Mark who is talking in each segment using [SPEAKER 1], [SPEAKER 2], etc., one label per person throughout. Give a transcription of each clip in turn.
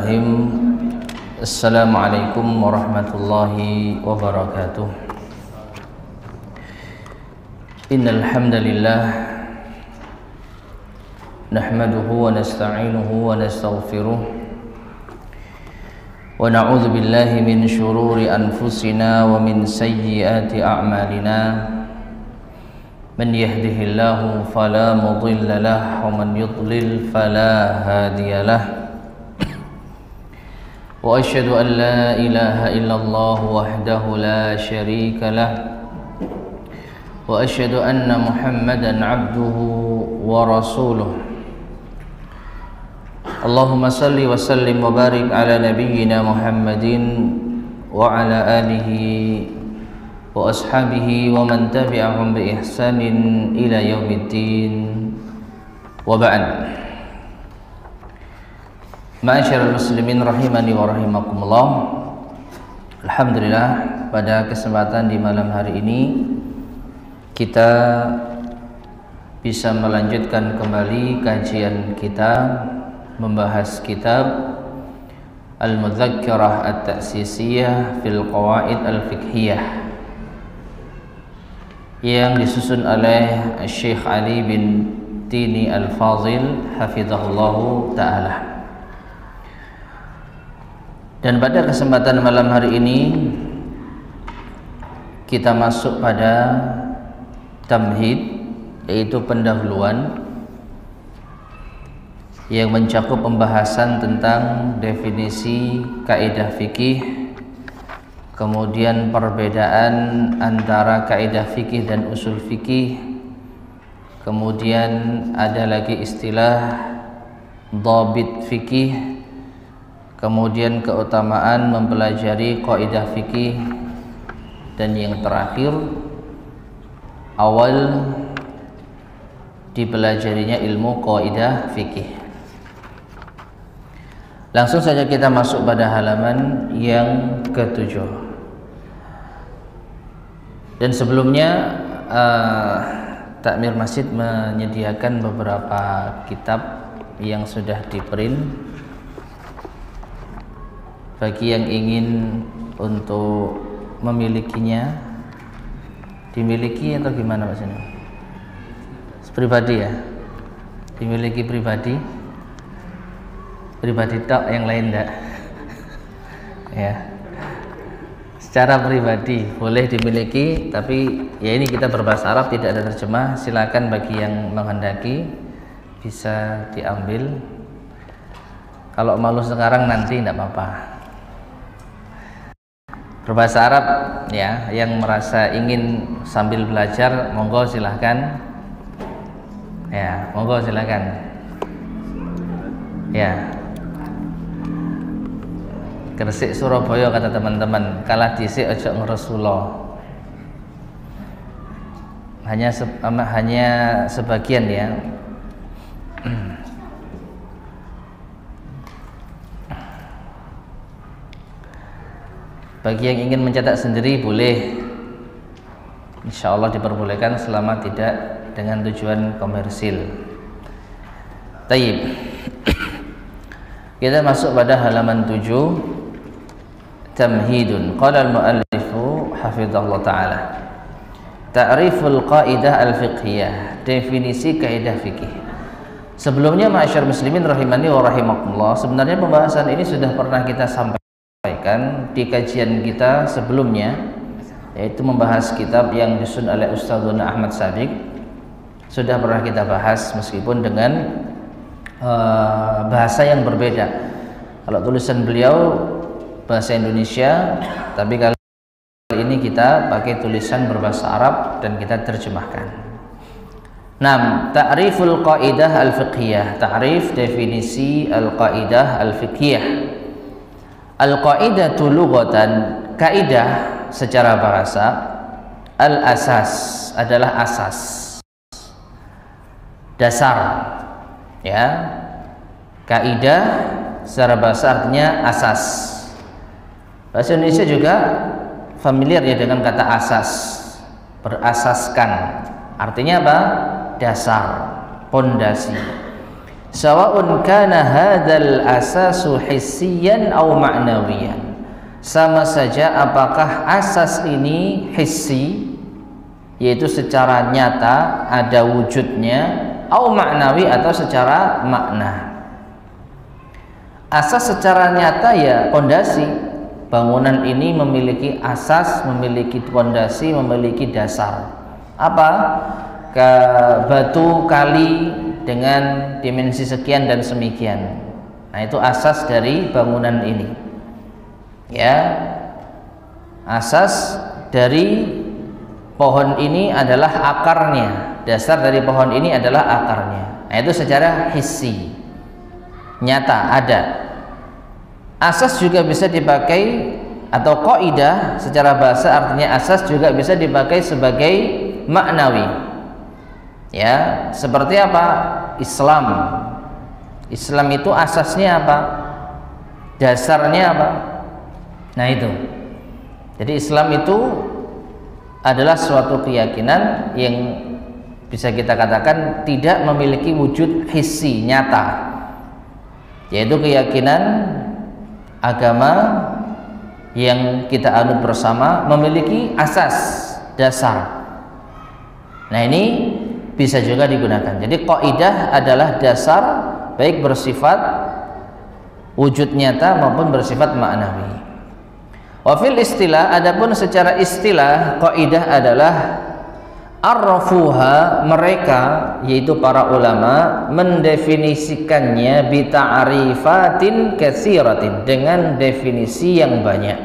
[SPEAKER 1] Bismillahirrahmanirrahim. Assalamualaikum warahmatullahi wabarakatuh. Innal hamdalillah nahmaduhu wa nasta'inuhu wa nastaghfiruh wa na'udzu billahi min shururi anfusina wa min sayyiati a'malina. Man yahdihillahu fala mudilla lahu wa man yudlil fala hadiyalah. Wa asyhadu an la ilaha illallah wahdahu la syarika lah. Wa asyhadu anna Muhammadan abduhu wa rasuluh. Allahumma salli wa sallim wa barik ala nabiyyina Muhammadin wa ala alihi wa ashabihi wa man tabi'ahum bi ihsanin ila yaumiddin wa ba'd. Ma'asyiral muslimin rahimani wa rahimakumullah. Alhamdulillah, pada kesempatan di malam hari ini kita bisa melanjutkan kembali kajian kita membahas kitab Al-Mudzakkirah At-Ta'sisiyah fil Qawaid Al-Fiqhiyah yang disusun oleh Syekh Ali bin Tini Al-Fazil hafizahullahu ta'ala. Dan pada kesempatan malam hari ini kita masuk pada tamhid, yaitu pendahuluan yang mencakup pembahasan tentang definisi kaidah fikih, kemudian perbedaan antara kaidah fikih dan usul fikih, kemudian ada lagi istilah dhabit fikih, kemudian keutamaan mempelajari kaidah fikih, dan yang terakhir awal dipelajarinya ilmu kaidah fikih. Langsung saja kita masuk pada halaman yang ke-7. Dan sebelumnya Takmir Masjid menyediakan beberapa kitab yang sudah di-print bagi yang ingin untuk memilikinya. Dimiliki atau gimana Mas ini? Pribadi ya? Dimiliki pribadi? Pribadi tok, yang lain enggak? Ya. Secara pribadi boleh dimiliki, tapi ya ini kita berbahasa Arab, tidak ada terjemah. Silakan bagi yang menghendaki bisa diambil. Kalau malu sekarang nanti tidak apa-apa. Berbahasa Arab ya, yang merasa ingin sambil belajar monggo silahkan. Ya, monggo silahkan. Ya. Gresik Surabaya kata teman-teman, kalah dhisik aja ngeresula. Hanya sebagian ya. Bagi yang ingin mencetak sendiri boleh, insya Allah diperbolehkan selama tidak dengan tujuan komersil. Tayyib. Kita masuk pada halaman 7. Tamhidun. Qala al-muallifu hafizahullah ta'ala. Ta'riful qaidah al-fiqhiyah, definisi kaidah fikih. Sebelumnya ma'asyar muslimin rahimani wa rahimakumullah, sebenarnya pembahasan ini sudah pernah kita sampaikan di kajian kita sebelumnya, yaitu membahas kitab yang disusun oleh Ustadzuna Ahmad Sabiq. Sudah pernah kita bahas meskipun dengan bahasa yang berbeda. Kalau tulisan beliau bahasa Indonesia, tapi kali ini kita pakai tulisan berbahasa Arab dan kita terjemahkan. 6. Ta'riful qaidah al-fiqhiyah. Ta'rif, definisi al-qaidah al-fiqhiyah. Al-qaidatu lughatan, kaidah secara bahasa, al-asas adalah asas, dasar. Ya. Kaidah secara bahasa artinya asas. Bahasa Indonesia juga familiar ya dengan kata asas, berasaskan. Artinya apa? Dasar, pondasi. sawa'un kana hadzal asasu hissiyan aw ma'nawiyan, sama saja apakah asas ini hissi, yaitu secara nyata ada wujudnya, atau maknawi atau secara makna. Asas secara nyata ya pondasi, bangunan ini memiliki asas, memiliki pondasi, memiliki dasar. Apa? Ke batu kali dengan dimensi sekian dan semikian. Nah, itu asas dari bangunan ini. Ya, asas dari pohon ini adalah akarnya, dasar dari pohon ini adalah akarnya. Nah, itu secara hissi, nyata ada. Asas juga bisa dipakai, atau kaidah secara bahasa artinya asas juga bisa dipakai sebagai maknawi. Ya, seperti apa? Islam. Islam itu asasnya apa? Dasarnya apa? Nah, itu. Jadi Islam itu adalah suatu keyakinan yang bisa kita katakan tidak memiliki wujud hissi, nyata, yaitu keyakinan agama yang kita anut bersama memiliki asas, dasar. Nah, ini bisa juga digunakan. Jadi kaidah adalah dasar, baik bersifat wujud nyata maupun bersifat maknawi. Wa fil istilah, adapun secara istilah kaidah adalah arrafuha, mereka yaitu para ulama mendefinisikannya bi ta'rifatin katsiratin, dengan definisi yang banyak,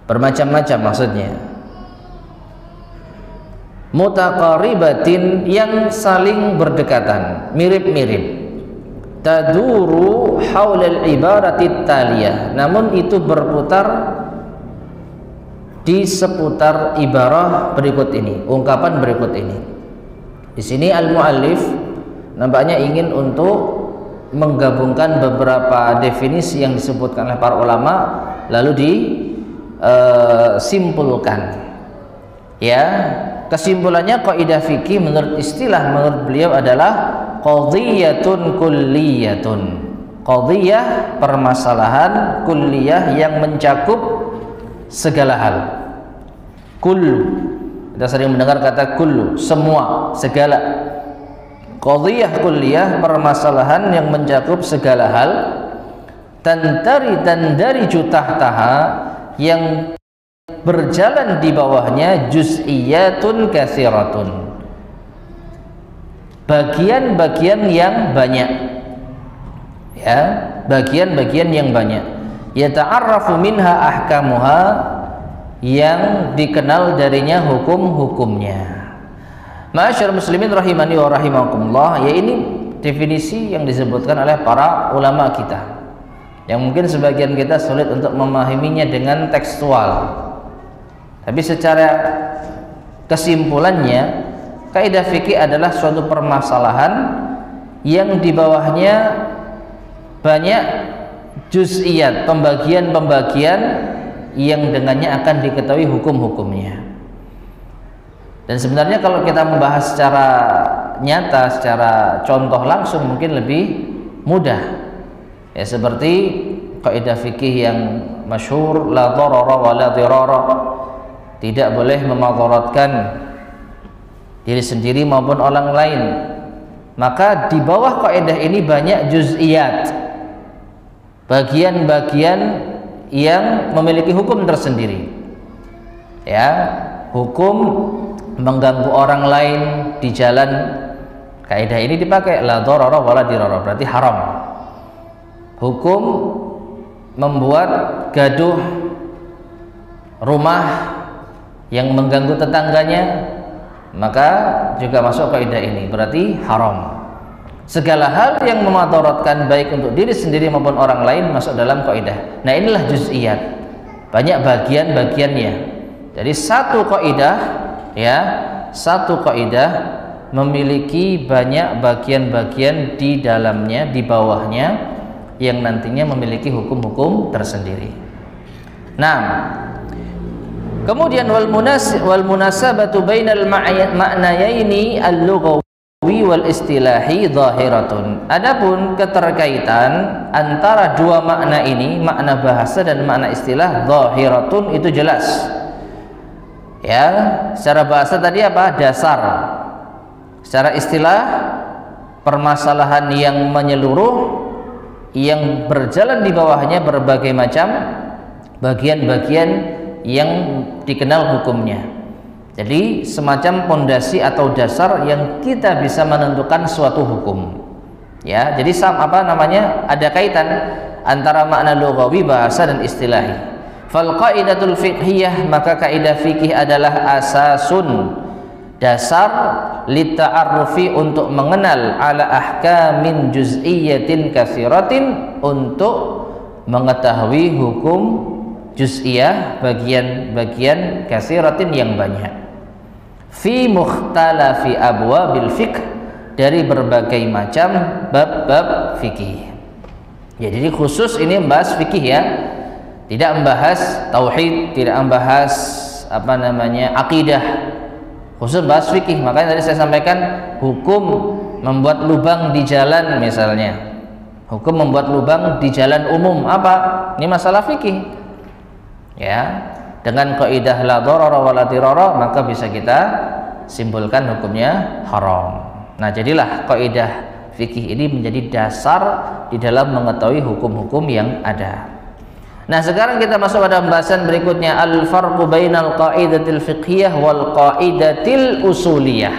[SPEAKER 1] bermacam-macam maksudnya. Mutaqaribatin, yang saling berdekatan, mirip-mirip. Taduru haulal ibarati taliyah, namun itu berputar di seputar ibarah berikut ini, ungkapan berikut ini. Di sini al-muallif nampaknya ingin untuk menggabungkan beberapa definisi yang disebutkan oleh para ulama lalu disimpulkan. Ya, kesimpulannya kaidah fikih menurut istilah menurut beliau adalah qadhiyatun kulliyatun. Qadhiyah, permasalahan, kulliyah yang mencakup segala hal. Kullu, kita sering mendengar kata kullu, semua, segala. Qadhiyah kulliyah, permasalahan yang mencakup segala hal. Tandari tahtaha, yang berjalan di bawahnya juz'iyatun katsiratun, bagian-bagian yang banyak. Ya, bagian-bagian yang banyak. Yata'arrafu minha ahkamuha, yang dikenal darinya hukum-hukumnya. Ma'asyar muslimin rahimani wa rahimakumullah, ya ini definisi yang disebutkan oleh para ulama kita, yang mungkin sebagian kita sulit untuk memahaminya dengan tekstual. Tapi secara kesimpulannya, kaidah fikih adalah suatu permasalahan yang di bawahnya banyak juz'iyat, pembagian-pembagian yang dengannya akan diketahui hukum-hukumnya. Dan sebenarnya kalau kita membahas secara nyata, secara contoh langsung mungkin lebih mudah. Ya, seperti kaidah fikih yang masyhur, la dharara wa la dirara, tidak boleh memadaratkan diri sendiri maupun orang lain. Maka di bawah kaidah ini banyak juz'iyat, bagian-bagian yang memiliki hukum tersendiri. Ya, hukum mengganggu orang lain di jalan, kaidah ini dipakai, la dharara wa la dirara, berarti haram. Hukum membuat gaduh rumah yang mengganggu tetangganya, maka juga masuk kaidah ini, berarti haram. Segala hal yang memadaratkan baik untuk diri sendiri maupun orang lain masuk dalam kaidah. Nah, inilah juz'iyat, banyak bagian-bagiannya. Jadi satu kaidah, ya, satu kaidah memiliki banyak bagian-bagian di dalamnya, di bawahnya, yang nantinya memiliki hukum-hukum tersendiri. Nah, kemudian wal munasabatu bainal ma'nayaini al-lughawi wal istilahi zahiratun. Adapun keterkaitan antara dua makna ini, makna bahasa dan makna istilah, zahiratun, itu jelas. Ya, secara bahasa tadi apa? Dasar. Secara istilah permasalahan yang menyeluruh yang berjalan di bawahnya berbagai macam bagian-bagian yang dikenal hukumnya. Jadi semacam pondasi atau dasar yang kita bisa menentukan suatu hukum. Ya, jadi ada kaitan antara makna lughawi, bahasa dan istilahi. Fal qaidatul fiqhiyah, maka kaidah fikih adalah asasun, dasar, lita'arrufi, untuk mengenal, ala ahkamin juz'iyyatin katsiratin, untuk mengetahui hukum juz'iyah, bagian-bagian katsiratin yang banyak, fi mukhtalafi abwabil fiqh, dari berbagai macam bab-bab fikih. Ya, jadi khusus ini membahas fikih ya, tidak membahas tauhid, tidak membahas akidah, khusus bahas fikih. Makanya tadi saya sampaikan hukum membuat lubang di jalan misalnya, hukum membuat lubang di jalan umum, apa? Ini masalah fikih. Ya, dengan kaidah la dharara wa la dirara, maka bisa kita simpulkan hukumnya haram. Nah, jadilah kaidah fikih ini menjadi dasar di dalam mengetahui hukum-hukum yang ada. Nah, sekarang kita masuk pada pembahasan berikutnya, al farqu bainal qaidatil fiqhiyah wal qaidatil usuliyah.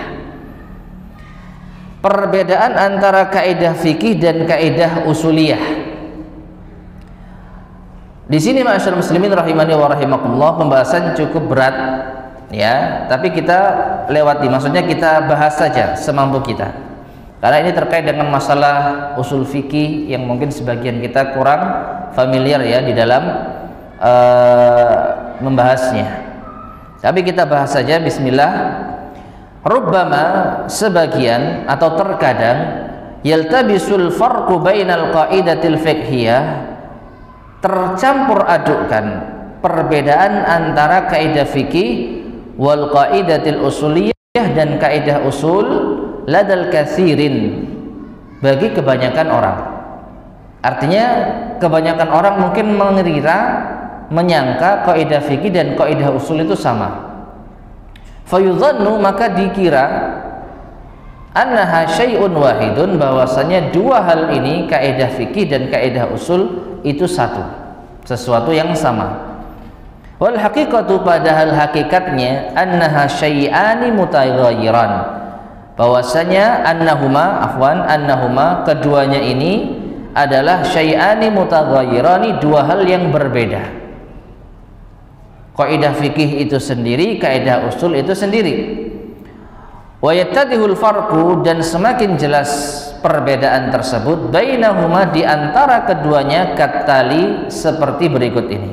[SPEAKER 1] Perbedaan antara kaidah fikih dan kaidah usuliyah. Di sini ma'asyiral muslimin rahimani wa rahimakumullah, pembahasan cukup berat ya, tapi kita lewati, maksudnya kita bahas saja semampu kita. Karena ini terkait dengan masalah usul fikih yang mungkin sebagian kita kurang familiar ya di dalam membahasnya. Tapi kita bahas saja, bismillah. Rubbama, sebagian atau terkadang, yaltabisul farqu bainal qaidatil fiqhiyah, tercampur adukkan perbedaan antara kaidah fikih wal qaidatil usuliyah, dan kaidah usul, ladal katsirin, bagi kebanyakan orang. Artinya kebanyakan orang mungkin menyangka kaidah fikih dan kaidah usul itu sama. Fayudhannu, maka dikira, annaha syai'un wahidun, bahwasanya dua hal ini, kaidah fikih dan kaidah usul, itu satu, sesuatu yang sama. Wal haqiqatu, padahal hakikatnya, annaha syai'ani mutaghayyiran, bahwasanya annahuma, keduanya ini adalah syai'ani mutaghayyirani, dua hal yang berbeda. Kaidah fikih itu sendiri, kaidah usul itu sendiri. Wa yattadihul farqu, dan semakin jelas perbedaan tersebut, bainahuma, di antara keduanya, kattali, seperti berikut ini.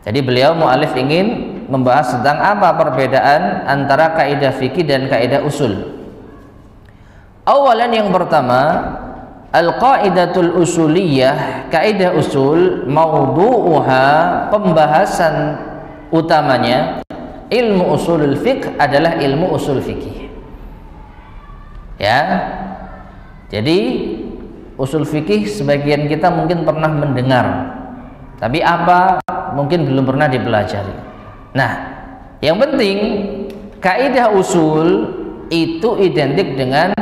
[SPEAKER 1] Jadi beliau mu'alif ingin membahas tentang apa perbedaan antara kaidah fikih dan kaidah usul. Awalan, yang pertama, al-qaidatul usuliyah, kaidah usul, maudu'uha, pembahasan utamanya, ilmu usulul fiqh, adalah ilmu usul fikih. Ya, jadi usul fikih sebagian kita mungkin pernah mendengar, tapi apa mungkin belum pernah dipelajari. Nah, yang penting kaidah usul itu identik dengan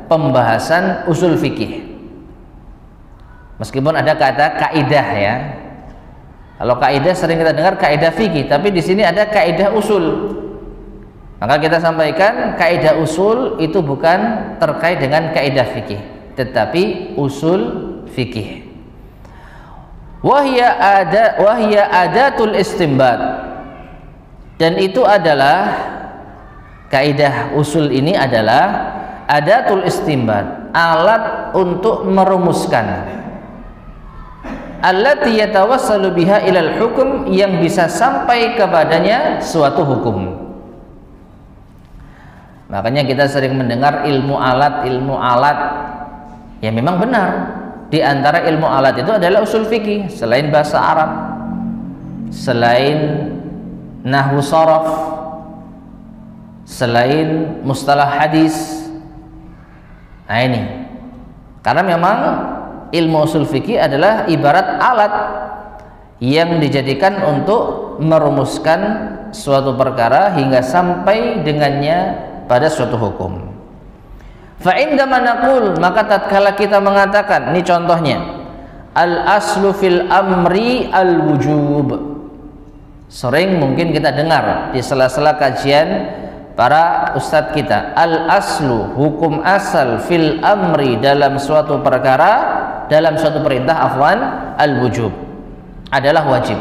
[SPEAKER 1] pembahasan usul fikih. Meskipun ada kata kaidah ya. Kalau kaidah sering kita dengar kaidah fikih, tapi di sini ada kaidah usul. Maka kita sampaikan kaidah usul itu bukan terkait dengan kaidah fikih, tetapi usul fikih. Wahya adatul istinbat, dan itu adalah kaidah usul ini adalah adatul istinbat, alat untuk merumuskan, allati yatawassalu biha ilal hukum, yang bisa sampai kepadanya suatu hukum. Makanya kita sering mendengar ilmu alat, ya memang benar. Di antara ilmu alat itu adalah usul fikih, selain bahasa Arab, selain nahwu sharaf, selain mustalah hadis, Nah ini, karena memang ilmu usul fikih adalah ibarat alat yang dijadikan untuk merumuskan suatu perkara hingga sampai dengannya pada suatu hukum. Fa indama naqul, maka tatkala kita mengatakan, ini contohnya, al aslu fil amri al wujub. Sering mungkin kita dengar di sela-sela kajian para ustadz kita, al aslu, hukum asal, fil amri, dalam suatu perkara, dalam suatu perintah, afwan, al wujub, adalah wajib.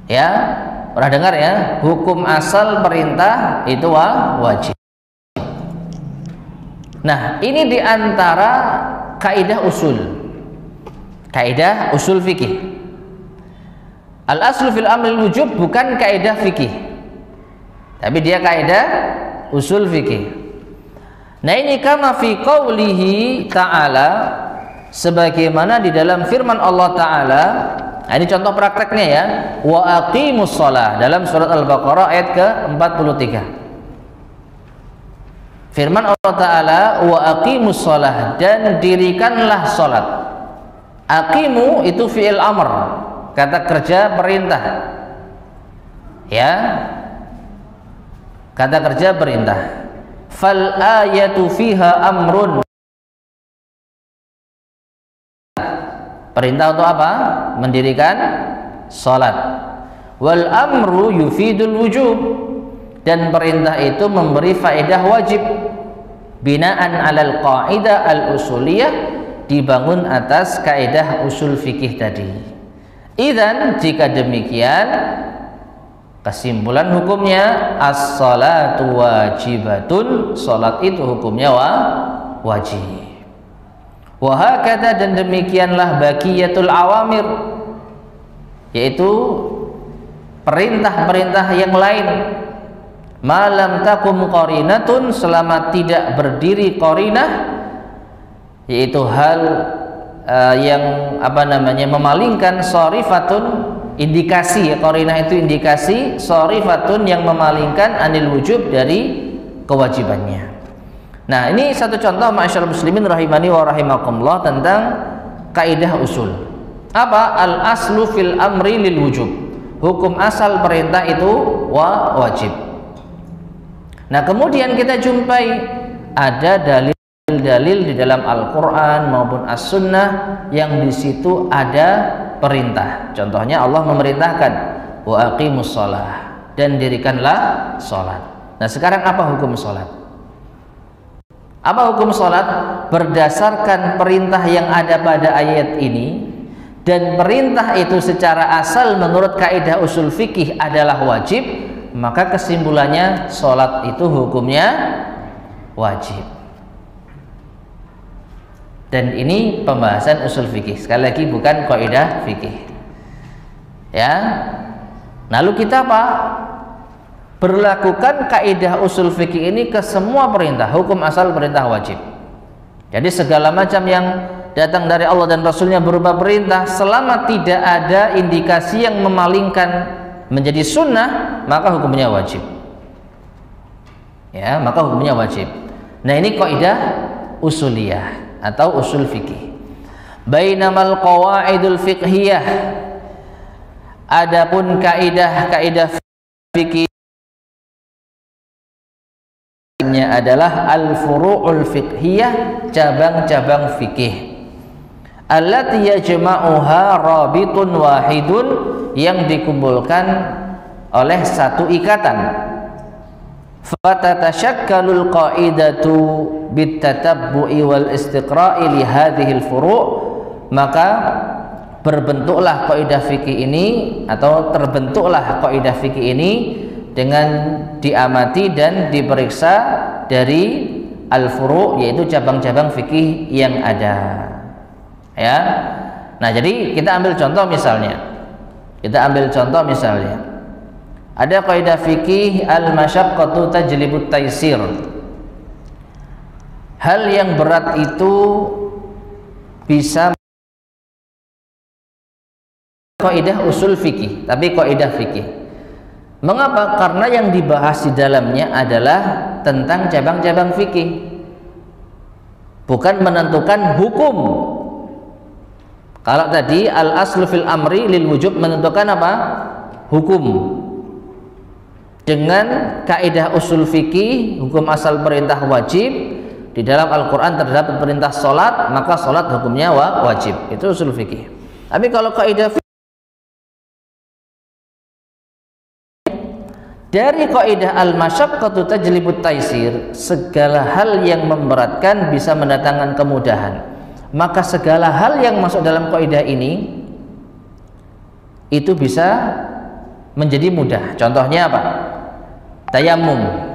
[SPEAKER 1] Ya, pernah dengar ya, hukum asal perintah itu wajib. Nah, ini diantara kaidah usul fikih. Al aslu fil amri wujub bukan kaidah fikih, tapi dia kaidah usul fikih. Nah ini kama fi qaulihi ta'ala, sebagaimana di dalam firman Allah Ta'ala. Nah, ini contoh prakteknya ya, wa aqimus shalah, dalam surat Al-Baqarah ayat ke-43. Firman Allah Ta'ala, wa aqimus shalah, dan dirikanlah salat. Aqimu itu fi'il amr, kata kerja perintah. Ya, kata kerja perintah. Fal ayatu fiha amrun, perintah untuk apa? Mendirikan salat. Wal amru yufidul wujub, dan perintah itu memberi faedah wajib. Binaan alal qaidah al usuliyah, dibangun atas kaidah usul fikih tadi. Idzan, jika demikian, kesimpulan hukumnya as-salatu wajibatun, salat itu hukumnya wajib. Wa hakadha, dan demikianlah baqiyatul awamir, yaitu perintah-perintah yang lain, malam takum qarinatun, selama tidak berdiri qarinah, yaitu hal yang memalingkan, sharifatun, indikasi, qarinah itu indikasi, sharifatun, yang memalingkan, anil wujub, dari kewajibannya. Nah ini satu contoh ma'asyiral muslimin rahimani wa rahimakumullah tentang kaidah usul. Apa? Al aslu fil amri lil wujub, hukum asal perintah itu wajib. Nah kemudian kita jumpai ada dalil-dalil di dalam Al-Quran maupun As-Sunnah yang di situ ada perintah. Contohnya Allah memerintahkan wa aqimus shalah, dan dirikanlah salat. Nah sekarang apa hukum salat? Apa hukum salat? Berdasarkan perintah yang ada pada ayat ini, dan perintah itu secara asal menurut kaidah usul fikih adalah wajib, maka kesimpulannya salat itu hukumnya wajib. Dan ini pembahasan usul fikih, sekali lagi bukan kaidah fikih. Ya. Lalu kita apa? Berlakukan kaidah usul fikih ini ke semua perintah, hukum asal perintah wajib. Jadi segala macam yang datang dari Allah dan Rasulnya berupa perintah, selama tidak ada indikasi yang memalingkan menjadi sunnah, maka hukumnya wajib. Ya, maka hukumnya wajib. Nah ini kaidah usuliyah atau usul fikih. Bainamal qawaidul fiqhiyah, adapun kaidah fikih adalah al-furu'ul fiqhiyah, cabang-cabang fikih. Allati yajma'uha rabitun wahidun, yang dikumpulkan oleh satu ikatan. Fatatasyakkalul qaidatu bitatabbu'i wal istiqra'i li hadhil furu', maka berbentuklah kaidah fikih ini, atau terbentuklah kaidah fikih ini dengan diamati dan diperiksa dari al-furu', yaitu cabang-cabang fikih yang ada. Ya. Nah, jadi kita ambil contoh misalnya. Ada kaidah fikih al-masyaqqatu tajlibut taysir. Hal yang berat itu bisa, kaidah usul fikih, tapi kaidah fikih. Mengapa? Karena yang dibahas di dalamnya adalah tentang cabang-cabang fikih. bukan menentukan hukum. Kalau tadi al aslu fil amri lil wujub menentukan apa? Hukum. Dengan kaidah usul fikih, hukum asal perintah wajib, di dalam Al-Quran terdapat perintah sholat, maka sholat hukumnya wajib. Itu usul fikih. Tapi kalau kaidah dari kaidah al-masyaqqatu tajlibut taisir, segala hal yang memberatkan bisa mendatangkan kemudahan. Maka segala hal yang masuk dalam kaidah ini itu bisa menjadi mudah. Contohnya apa? Tayamum.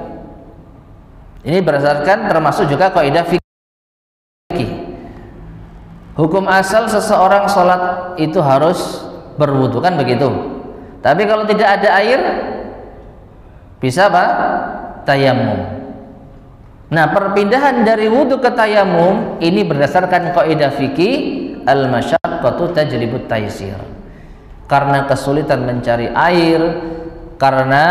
[SPEAKER 1] Ini berdasarkan termasuk juga kaidah fikih. Hukum asal seseorang sholat itu harus berwudu, kan begitu. Tapi kalau tidak ada air, bisa apa? Tayamum. Nah, perpindahan dari wudu ke tayamum ini berdasarkan kaidah fikih al-masyaqqatu tajlibut taysir. Karena kesulitan mencari air, karena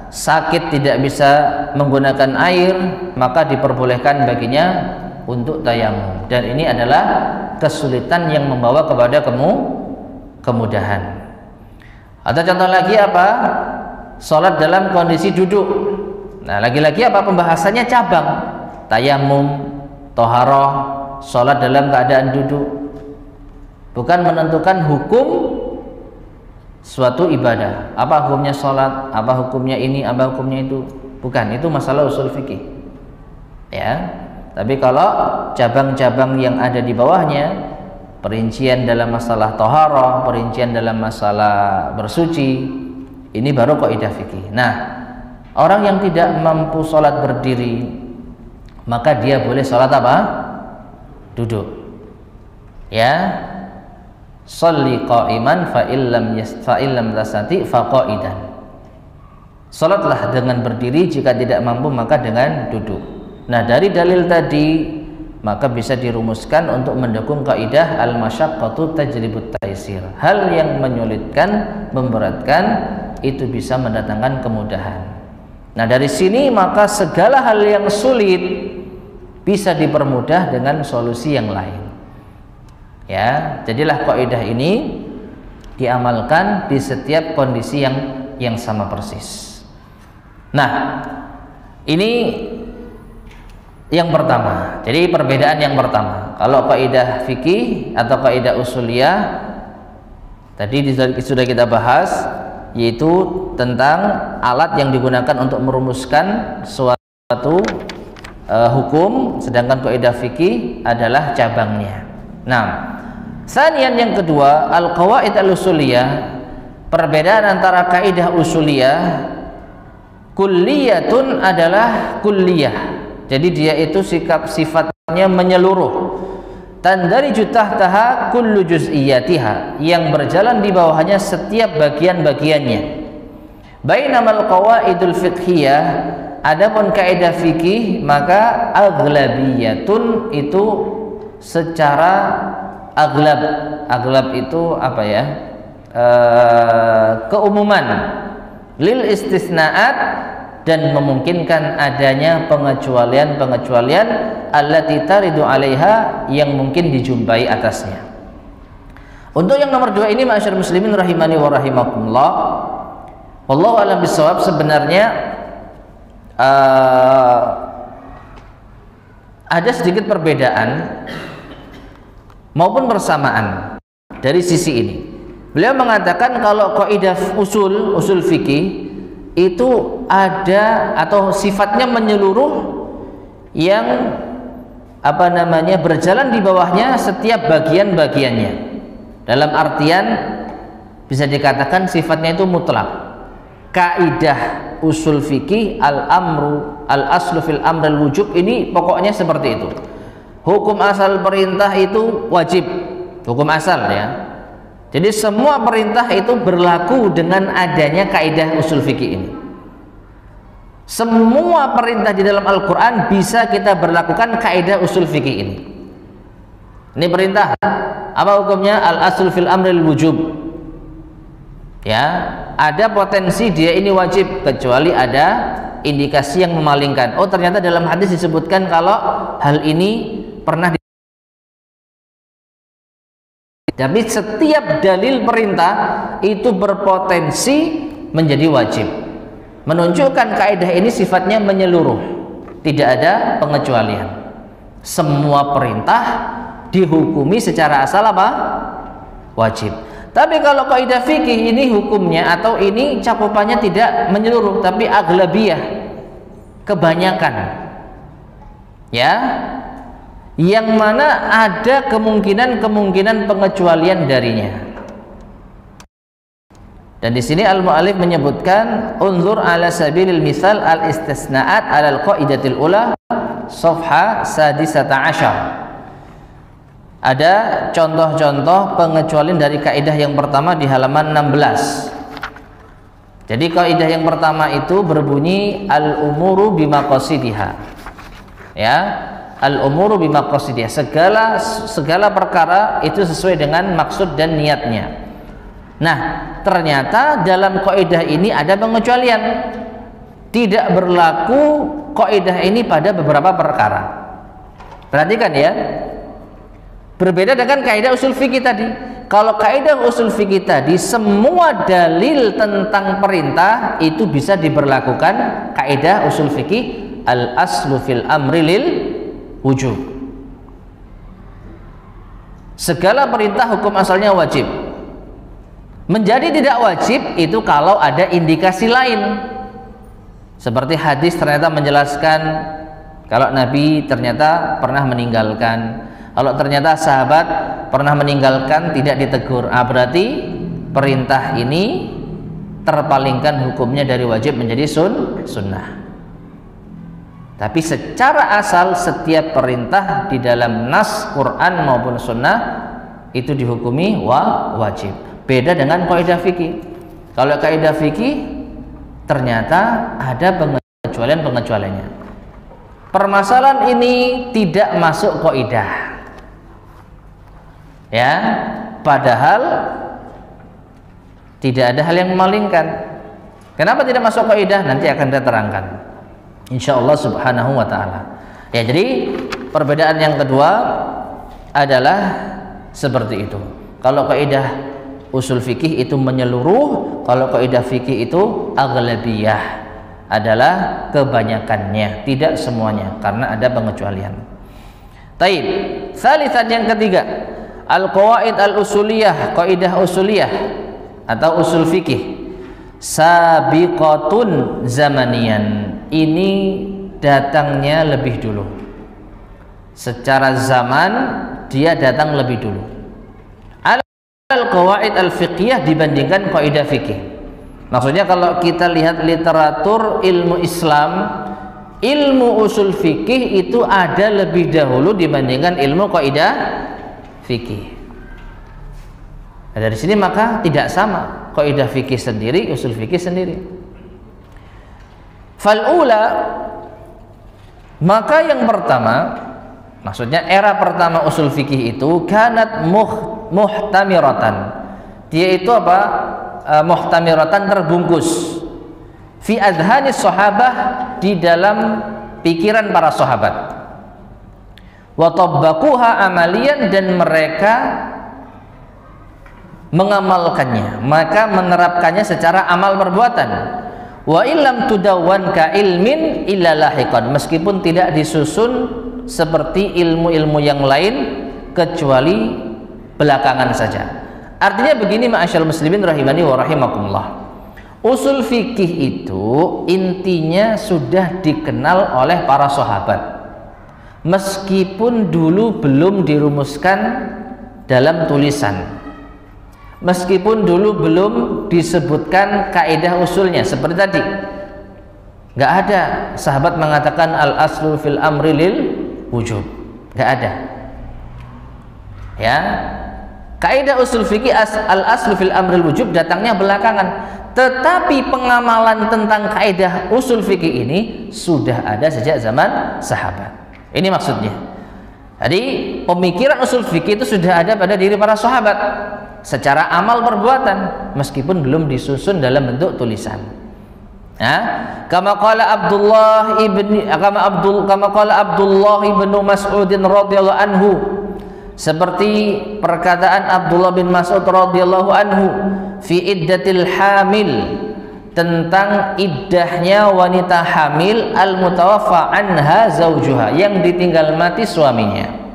[SPEAKER 1] sakit tidak bisa menggunakan air, maka diperbolehkan baginya untuk tayamum. Dan ini adalah kesulitan yang membawa kepada kemudahan. Atau contoh lagi apa? Sholat dalam kondisi duduk. Nah, lagi-lagi apa pembahasannya cabang? Tayamum, toharoh, sholat dalam keadaan duduk. Bukan menentukan hukum suatu ibadah. Apa hukumnya sholat? Apa hukumnya ini? Apa hukumnya itu? Bukan, itu masalah usul fikih. Ya. Tapi kalau cabang-cabang yang ada di bawahnya, perincian dalam masalah toharoh, perincian dalam masalah bersuci, ini baru kaidah fikih. Nah, orang yang tidak mampu sholat berdiri, maka dia boleh sholat apa? Duduk. Ya, sholli qa'iman fa illam tasati fa qa'idan. Sholatlah dengan berdiri, jika tidak mampu maka dengan duduk. Nah, dari dalil tadi maka bisa dirumuskan untuk mendukung kaidah al-masyaqqatu tajlibut taysir. Hal yang menyulitkan, memberatkan itu bisa mendatangkan kemudahan. Nah, dari sini maka segala hal yang sulit bisa dipermudah dengan solusi yang lain. Ya, jadilah kaidah ini diamalkan di setiap kondisi yang sama persis. Nah, ini yang pertama. Jadi perbedaan yang pertama. Kalau kaidah fikih atau kaidah usuliyah tadi sudah kita bahas, yaitu tentang alat yang digunakan untuk merumuskan suatu hukum, sedangkan kaidah fikih adalah cabangnya. Nah, sanian yang kedua, al-qawaid al-usuliyah, perbedaan antara kaidah usuliyah, kulliyatun adalah kulliyah. Jadi dia itu sifatnya menyeluruh. Tandariju tahtaha kullu juz'iyatiha, yang berjalan di bawahnya setiap bagian-bagiannya. Bainamal qawaidul fiqhiyah, adapun kaidah fikih maka aglabiyatun itu secara aglab. Aglab itu apa ya? Keumuman. Lil istisnaat, dan memungkinkan adanya pengecualian-pengecualian allati taridu 'alaiha, yang mungkin dijumpai atasnya. Untuk yang nomor 2 ini, ma'asyar muslimin rahimani wa rahimakumullah, wallahu a'lam bishawab, sebenarnya ada sedikit perbedaan maupun persamaan dari sisi ini. Beliau mengatakan kalau kaidah usul fikih itu ada atau sifatnya menyeluruh, yang apa namanya berjalan di bawahnya setiap bagian-bagiannya. Dalam artian bisa dikatakan sifatnya itu mutlak. Kaidah usul fikih al-amru al-aslu fil amr al-wujub ini pokoknya seperti itu. Hukum asal perintah itu wajib, hukum asal ya. Jadi semua perintah itu berlaku dengan adanya kaidah usul fikih ini. Semua perintah di dalam Al-Quran bisa kita berlakukan kaidah usul fikih ini. Ini perintah, apa hukumnya? Al-asl fil amril wujub. Ya, ada potensi dia ini wajib kecuali ada indikasi yang memalingkan. Oh, ternyata dalam hadis disebutkan kalau hal ini pernah tapi setiap dalil perintah itu berpotensi menjadi wajib, menunjukkan kaidah ini sifatnya menyeluruh, tidak ada pengecualian. Semua perintah dihukumi secara asal apa? Wajib. Tapi kalau kaidah fikih ini hukumnya atau ini cakupannya tidak menyeluruh tapi aglabiyah, kebanyakan, ya, yang mana ada kemungkinan pengecualian darinya. Dan di sini al-mu'allif menyebutkan unzur ala sabilil misal al-istisna'at ala al-qaidatil ula safha sadisata asyar. Ada contoh-contoh pengecualian dari kaidah yang pertama di halaman 16. Jadi kaidah yang pertama itu berbunyi al-umuru bimaqasidiha. Ya, al-umuru bimaqasidiha, segala perkara itu sesuai dengan maksud dan niatnya. Nah, ternyata dalam kaidah ini ada pengecualian. Tidak berlaku kaidah ini pada beberapa perkara. Perhatikan ya. Berbeda dengan kaidah usul fikih tadi. Kalau kaidah usul fikih tadi semua dalil tentang perintah itu bisa diberlakukan kaidah usul fikih al-aslu fil amri lil wujub. Segala perintah hukum asalnya wajib. Menjadi tidak wajib itu kalau ada indikasi lain. Seperti hadis ternyata menjelaskan kalau Nabi ternyata pernah meninggalkan. Kalau ternyata sahabat pernah meninggalkan tidak ditegur, berarti perintah ini terpalingkan hukumnya dari wajib menjadi sunnah. Tapi secara asal setiap perintah di dalam nas Quran maupun sunnah itu dihukumi wajib. Beda dengan kaidah fikih. Kalau kaidah fikih ternyata ada pengecualiannya. Permasalahan ini tidak masuk kaidah. Ya, padahal tidak ada hal yang memalingkan. Kenapa tidak masuk kaidah? Nanti akan kita terangkan insyaallah subhanahu wa ta'ala. Ya, jadi perbedaan yang kedua adalah seperti itu. Kalau kaidah usul fikih itu menyeluruh, kalau kaidah fikih itu aghlabiyah, adalah kebanyakannya, tidak semuanya, karena ada pengecualian. Taib. Salisan yang ketiga, al-qawaid al-usuliyah, kaidah usuliyah atau usul fikih sabiqatun zamanian. Ini datangnya lebih dulu. Secara zaman dia datang lebih dulu. Al-qawaid al-fiqhiyah dibandingkan kaidah fikih. Maksudnya kalau kita lihat literatur ilmu Islam, ilmu usul fikih itu ada lebih dahulu dibandingkan ilmu kaidah fikih. Nah, dari sini maka tidak sama kaidah fikih sendiri, usul fikih sendiri. Fal'ula, maka yang pertama, maksudnya era pertama usul fikih itu kanat muhtamiratan. Dia itu apa? Muhtamiratan, terbungkus fi adhani sahabah, di dalam pikiran para sahabat. Wa tabbaquha amalian, dan mereka mengamalkannya, maka menerapkannya secara amal perbuatan. Wa illam tudawwan ka ilmin illa lahiqan, meskipun tidak disusun seperti ilmu-ilmu yang lain kecuali belakangan saja. Artinya begini, ma'asyal muslimin rahimani wa rahimakumullah. Usul fikih itu intinya sudah dikenal oleh para sahabat, meskipun dulu belum dirumuskan dalam tulisan, meskipun dulu belum disebutkan kaidah usulnya. Seperti tadi, nggak ada sahabat mengatakan al aslu fil amri lil wujub, nggak ada. Ya, kaidah usul fikih al aslu fil amri lil wujub datangnya belakangan. Tetapi pengamalan tentang kaidah usul fikih ini sudah ada sejak zaman sahabat. Ini maksudnya. Jadi pemikiran usul fikih itu sudah ada pada diri para sahabat secara amal perbuatan, meskipun belum disusun dalam bentuk tulisan. Kama qala Abdullah ibn Mas'ud radhiyallahu anhu, seperti perkataan Abdullah bin Mas'ud radhiyallahu anhu fi iddatil hamil, tentang iddahnya wanita hamil al mutawaffa anha zaujuha, yang ditinggal mati suaminya.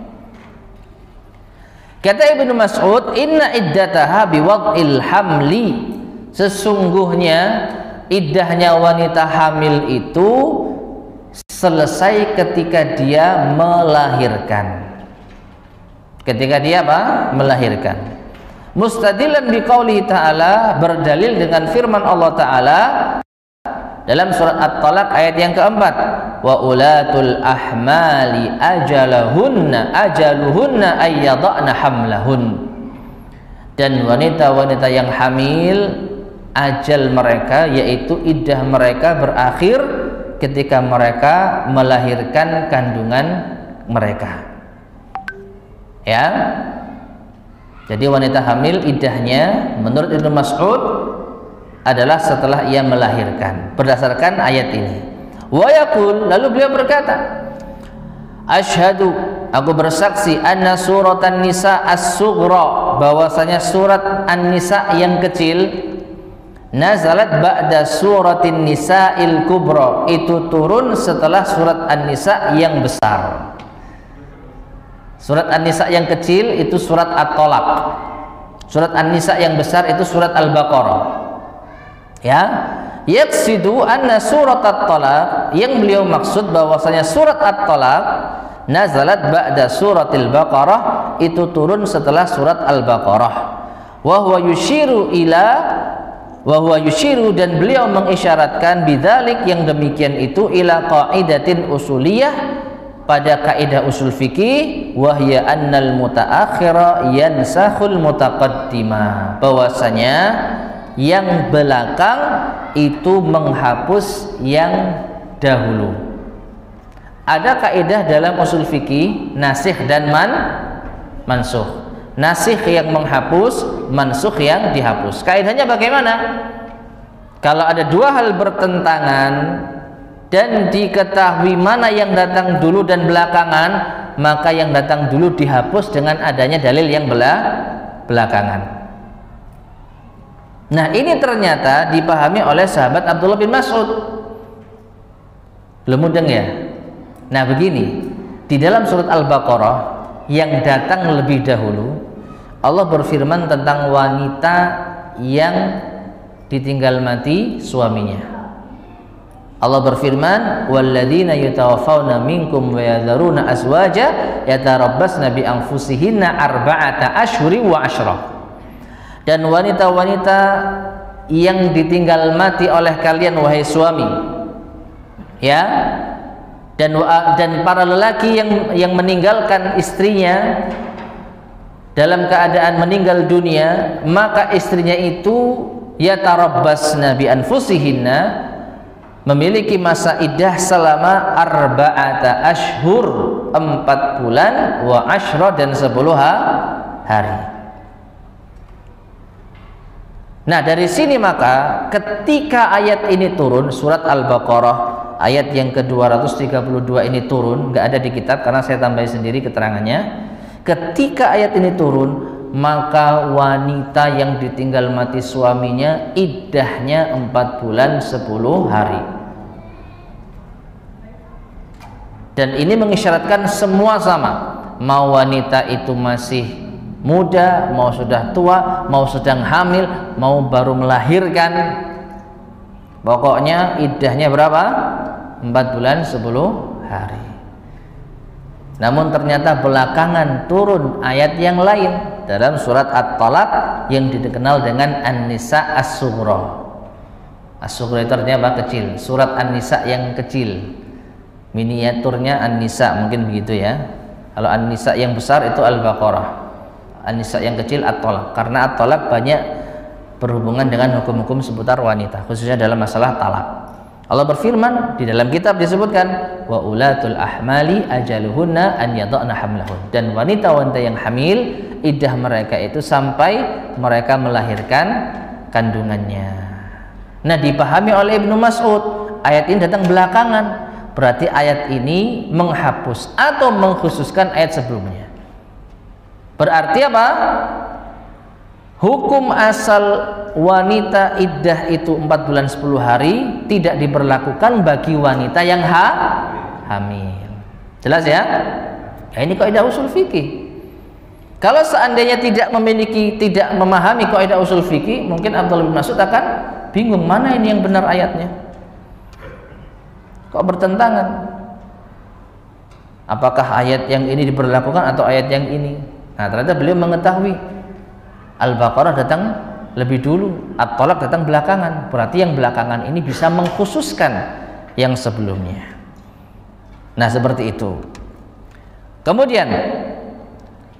[SPEAKER 1] Kata Ibnu Mas'ud, inna iddataha biwad'il hamli, sesungguhnya iddahnya wanita hamil itu selesai ketika dia melahirkan. Ketika dia apa? Melahirkan. Mustadilan biqaulihi ta'ala, berdalil dengan firman Allah Ta'ala dalam surat At-Talaq ayat yang keempat, wa ulatul ahmali ajaluhunna ayyada'na hamlahun, dan wanita-wanita yang hamil ajal mereka, yaitu iddah mereka, berakhir ketika mereka melahirkan kandungan mereka. Ya, jadi wanita hamil iddahnya menurut Ibnu Mas'ud adalah setelah ia melahirkan, berdasarkan ayat ini. Wa yaqul, lalu beliau berkata, asyhadu, aku bersaksi, anna surat An-Nisa as-sughra, bahwasanya surat An-Nisa yang kecil, nazalat ba'da suratin Nisa'il kubra, itu turun setelah surat An-Nisa yang besar. Surat An-Nisa yang kecil itu surat At-Talaq. Surat An-Nisa yang besar itu surat Al-Baqarah. Ya, yaqsidu anna surat At-Talaq, yang beliau maksud bahwasanya surat At-Talaq nazalat ba'da suratil Baqarah, itu turun setelah surat Al-Baqarah. Wa huwa yushiru, dan beliau mengisyaratkan bidzalik, yang demikian itu, ila qaidatin usuliyah, pada kaidah usul fikih, wahya annal mutaakhira yansakhul mutaqaddima, bahwasanya yang belakang itu menghapus yang dahulu. Ada kaidah dalam usul fikih, nasikh dan mansukh. Nasikh yang menghapus, mansukh yang dihapus. Kaidahnya bagaimana? Kalau ada dua hal bertentangan dan diketahui mana yang datang dulu dan belakangan, maka yang datang dulu dihapus dengan adanya dalil yang belakangan. Nah, ini ternyata dipahami oleh sahabat Abdullah bin Mas'ud. Belum mudeng ya? Nah, begini, di dalam surat Al-Baqarah yang datang lebih dahulu, Allah berfirman tentang wanita yang ditinggal mati suaminya. Allah berfirman, walladzina yatawaffawna minkum wa yadharuna azwaja yatarabbasna bi anfusihinna arba'ata ashhuri wa ashra. Dan wanita-wanita yang ditinggal mati oleh kalian wahai suami, ya, dan para lelaki yang meninggalkan istrinya dalam keadaan meninggal dunia, maka istrinya itu yatarabbasna bi anfusihinna, memiliki masa iddah selama arba'ata ashhur, 4 bulan, wa ashra, dan 10 hari. Nah, dari sini maka ketika ayat ini turun, surat Al-Baqarah ayat yang ke-232 ini turun, nggak ada di kitab karena saya tambahin sendiri keterangannya. Ketika ayat ini turun, maka wanita yang ditinggal mati suaminya iddahnya 4 bulan 10 hari. Dan ini mengisyaratkan semua sama, mau wanita itu masih muda, mau sudah tua, mau sedang hamil, mau baru melahirkan, pokoknya iddahnya berapa? 4 bulan 10 hari. Namun ternyata belakangan turun ayat yang lain dalam surat At-Talaq yang dikenal dengan An-Nisa As-Sughra. As-Sughra itu artinya apa? Kecil. Surat An-Nisa yang kecil, miniaturnya An-Nisa, mungkin begitu ya. Kalau An-Nisa yang besar itu Al-Baqarah, An-Nisa yang kecil At-Talaq. Karena At-Talaq banyak berhubungan dengan hukum-hukum seputar wanita, khususnya dalam masalah talak. Allah berfirman, di dalam kitab disebutkan, wa ulatul ahmali ajaluhunna an yada'na hamlahun, dan wanita-wanita yang hamil iddah mereka itu sampai mereka melahirkan kandungannya. Nah, dipahami oleh Ibnu Mas'ud, ayat ini datang belakangan, berarti ayat ini menghapus atau mengkhususkan ayat sebelumnya. Berarti apa? Hukum asal wanita iddah itu 4 bulan 10 hari tidak diberlakukan bagi wanita yang hamil. Jelas ya? Ya, ini kaidah usul fikih. Kalau seandainya tidak memahami kaidah usul fikih, mungkin Abdullah bin Mas'ud akan bingung, mana ini yang benar ayatnya? Kok bertentangan? Apakah ayat yang ini diberlakukan atau ayat yang ini? Nah, ternyata beliau mengetahui Al-Baqarah datang lebih dulu, At-Thalaq datang belakangan. Berarti yang belakangan ini bisa mengkhususkan yang sebelumnya. Nah, seperti itu. Kemudian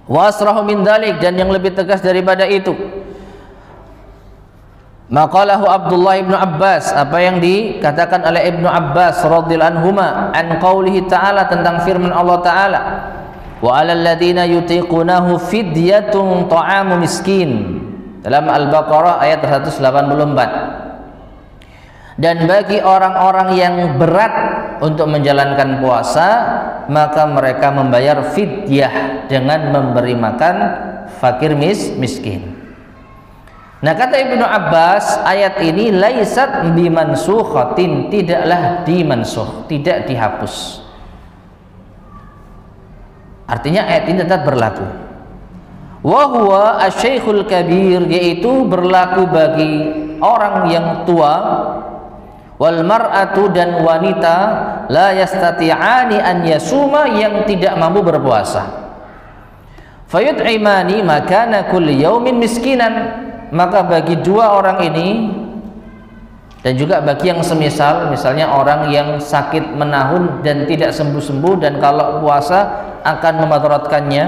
[SPEAKER 1] wasrahu min dzalik, dan yang lebih tegas daripada itu, maqalahu Abdullah ibnu Abbas, apa yang dikatakan oleh Ibnu Abbas radhiyallahu anhuma an qaulihi ta'ala, tentang firman Allah ta'ala, wa 'alal ladzina yutiqunahu fidyatun ta'amu miskin, dalam Al-Baqarah ayat 184. Dan bagi orang-orang yang berat untuk menjalankan puasa, maka mereka membayar fidyah dengan memberi makan fakir miskin. Nah, kata Ibnu Abbas, ayat ini laisat bimansukhatin, tidaklah dimansuh, tidak dihapus. Artinya ayat ini tetap berlaku. Wa huwa asy-syaikhul kabir, yaitu berlaku bagi orang yang tua, wal mar'atu, dan wanita, la yastati'ani an yasuma, yang tidak mampu berpuasa. Fayut'imani makana kulli yaumin miskinan, maka bagi dua orang ini dan juga bagi yang semisal, misalnya orang yang sakit menahun dan tidak sembuh-sembuh, dan kalau puasa akan memadaratkannya,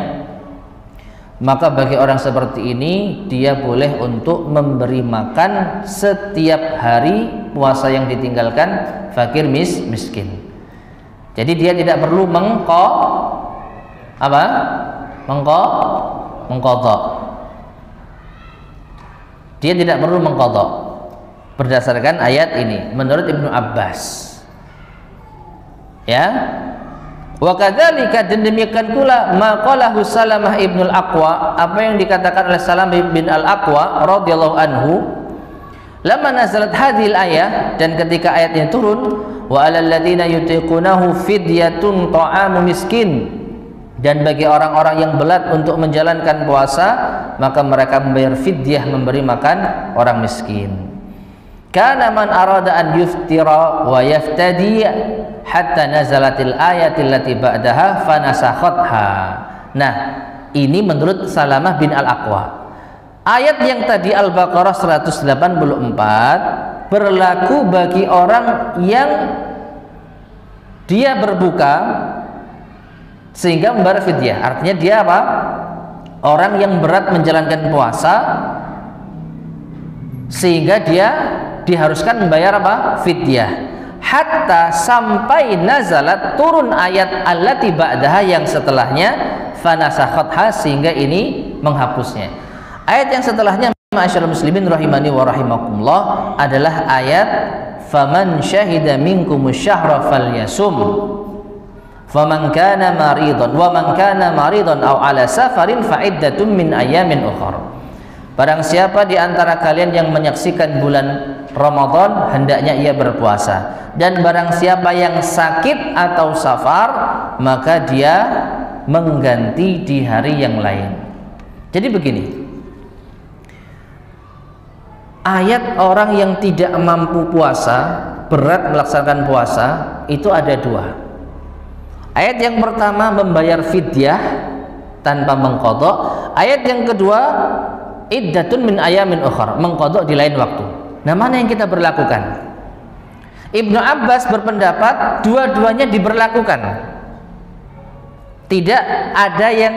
[SPEAKER 1] maka bagi orang seperti ini dia boleh untuk memberi makan setiap hari puasa yang ditinggalkan fakir miskin. Jadi dia tidak perlu mengqadha. Dia tidak perlu mengqadha berdasarkan ayat ini menurut Ibnu Abbas. Ya. Wa kadzalika, dan demikian pula maqalahu Salamah ibnul Aqwa, apa yang dikatakan oleh Salamah bin al-Aqwa radhiyallahu anhu, lamma nazalat hadhil ayah, dan ketika ayat ini turun, wa 'alal ladzina yutiqunahu fidyatun ta'amu miskin, dan bagi orang-orang yang berat untuk menjalankan puasa, maka mereka membayar fidyah, memberi makan orang miskin. Kana man arada an yuftira wa yaftadi hatta nazalatil ayatil lati ba'daha fanasakhatha. Nah, ini menurut Salamah bin al-Aqwa. Ayat yang tadi Al-Baqarah 184 berlaku bagi orang yang dia berbuka sehingga membayar fidyah. Artinya dia apa? Orang yang berat menjalankan puasa sehingga dia diharuskan membayar apa? Fidyah. Hatta sampai nazalat, turun ayat allati ba'daha, yang setelahnya, fanasakhatha, sehingga ini menghapusnya. Ayat yang setelahnya, ma'asyiral muslimin rahimani wa rahimakumullah, adalah ayat faman syahida minkumus syahra falyasum faman kana maridun wa man kana maridun aw ala safarin fa'iddatun min ayamin ukhra. Barang siapa di antara kalian yang menyaksikan bulan Ramadan, hendaknya ia berpuasa, dan barang siapa yang sakit atau safar, maka dia mengganti di hari yang lain. Jadi begini, ayat orang yang tidak mampu puasa, berat melaksanakan puasa, itu ada dua. Ayat yang pertama membayar fidyah tanpa mengqadha. Ayat yang kedua, iddatun min ayamin ukhra, mengqadha di lain waktu. Nah, mana yang kita berlakukan? Ibnu Abbas berpendapat dua-duanya diberlakukan. Tidak ada yang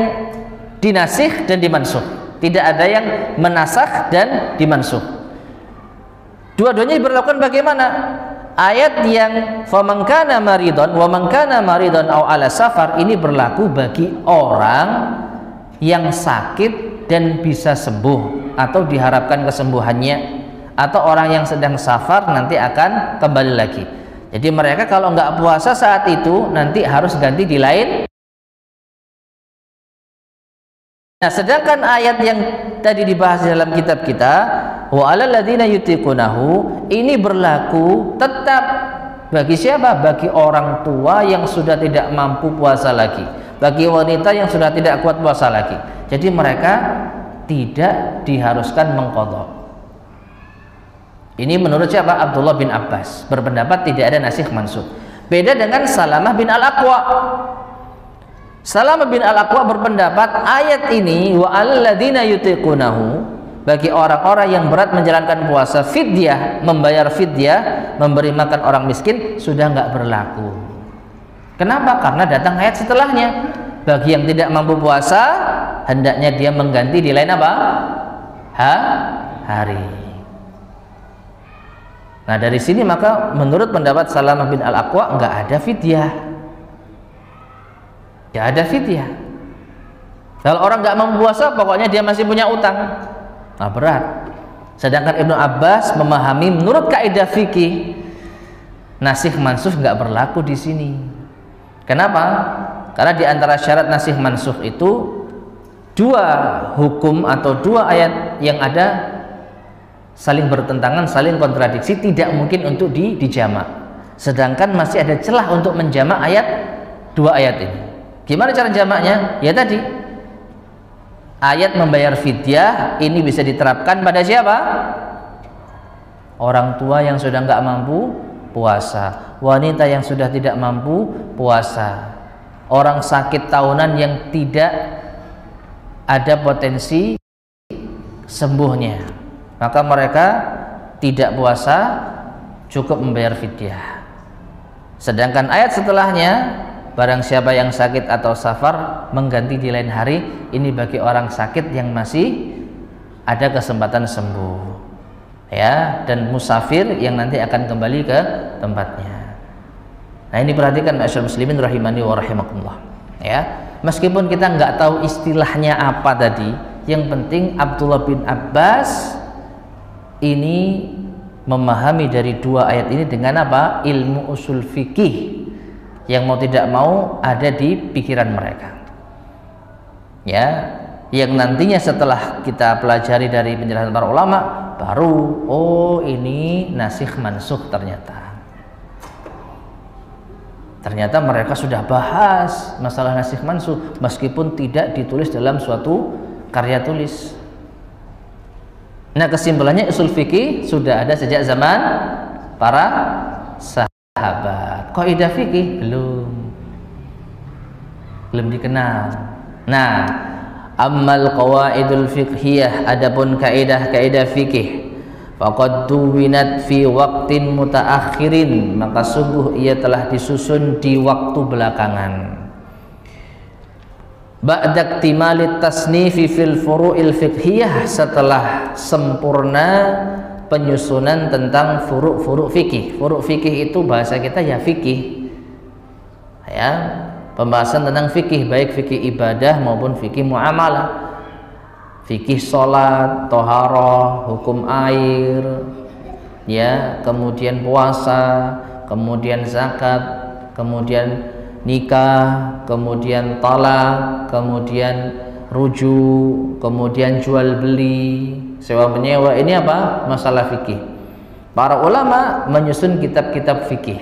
[SPEAKER 1] dinasih dan dimansuh. Tidak ada yang menasakh dan dimansuh. Dua-duanya diberlakukan bagaimana? Ayat yang faman kana maridun wa man kana maridun aw ala safar, ini berlaku bagi orang yang sakit dan bisa sembuh atau diharapkan kesembuhannya, atau orang yang sedang safar nanti akan kembali lagi. Jadi mereka kalau nggak puasa saat itu nanti harus ganti di lain. Nah, sedangkan ayat yang tadi dibahas dalam kitab kita, wa 'alal ladzina yutiqunahu, ini berlaku tetap bagi siapa? Bagi orang tua yang sudah tidak mampu puasa lagi, bagi wanita yang sudah tidak kuat puasa lagi. Jadi mereka tidak diharuskan mengqadha. Ini menurut siapa? Abdullah bin Abbas berpendapat tidak ada nasikh mansukh. Beda dengan Salamah bin Al-Aqwa. Salamah bin Al-Aqwa berpendapat ayat ini wa 'alal ladzina yutiqunahu, bagi orang-orang yang berat menjalankan puasa, fidyah, membayar fidyah, memberi makan orang miskin, sudah nggak berlaku. Kenapa? Karena datang ayat setelahnya. Bagi yang tidak mampu puasa, hendaknya dia mengganti di lain apa? Hari. Nah, dari sini maka menurut pendapat Salamah bin Al-Aqwa nggak ada fidyah. Ya ada fidyah. Kalau orang nggak mampu puasa, pokoknya dia masih punya utang. Nah, berat. Sedangkan Ibnu Abbas memahami menurut kaidah fikih nasikh mansukh nggak berlaku di sini. Kenapa? Karena di antara syarat nasikh mansukh itu dua hukum atau dua ayat yang ada saling bertentangan, saling kontradiksi, tidak mungkin untuk dijamak. Sedangkan masih ada celah untuk menjamak dua ayat ini. Gimana cara jamaknya? Ya tadi, ayat membayar fidyah ini bisa diterapkan pada siapa? Orang tua yang sudah nggak mampu puasa, wanita yang sudah tidak mampu puasa, orang sakit tahunan yang tidak ada potensi sembuhnya, maka mereka tidak puasa, cukup membayar fidyah. Sedangkan ayat setelahnya, barang siapa yang sakit atau safar mengganti di lain hari, ini bagi orang sakit yang masih ada kesempatan sembuh, ya, dan musafir yang nanti akan kembali ke tempatnya. Nah, ini perhatikan ma'asyiral muslimin rahimani wa rahimakumullah, ya. Meskipun kita nggak tahu istilahnya apa tadi, yang penting Abdullah bin Abbas ini memahami dari dua ayat ini dengan apa? Ilmu usul fikih yang mau tidak mau ada di pikiran mereka, ya, yang nantinya setelah kita pelajari dari penjelasan para ulama baru, oh ini nasikh mansukh. Ternyata mereka sudah bahas masalah nasikh mansukh meskipun tidak ditulis dalam suatu karya tulis. Nah, kesimpulannya usul fikih sudah ada sejak zaman para sahabat. Kaidah fikih belum dikenal. Nah, ammal qawaidul fiqhiyah, adapun kaidah-kaidah fikih, faqad duwinat fi waqtin mutaakhirin, maka sungguh ia telah disusun di waktu belakangan. Ba'da iktimalit tasnifi fil furu'il fiqhiyah, setelah sempurna penyusunan tentang furu' fikih. Furu' fikih itu bahasa kita ya fikih, ya, pembahasan tentang fikih, baik fikih ibadah maupun fikih muamalah, fikih sholat, toharoh, hukum air, ya, kemudian puasa, kemudian zakat, kemudian nikah, kemudian talak, kemudian rujuk, kemudian jual beli, sewa menyewa. Ini apa? Masalah fikih. Para ulama menyusun kitab-kitab fikih.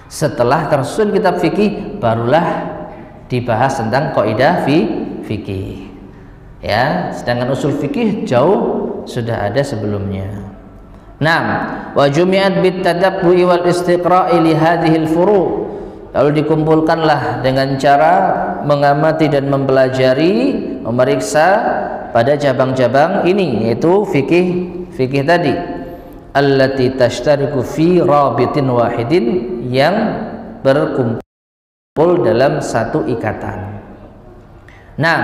[SPEAKER 1] Setelah tersusun kitab fikih, barulah dibahas tentang kaidah fikih. Ya, sedangkan usul fikih jauh sudah ada sebelumnya. Naam, wa jumi'at bit tadabbu'i wal istiqra'i li hadhil furu'. Lalu dikumpulkanlah dengan cara mengamati dan mempelajari, memeriksa pada cabang-cabang ini, yaitu fikih tadi, allati tashtariku fi rabitin wahidin, yang berkumpul dalam satu ikatan. Nah,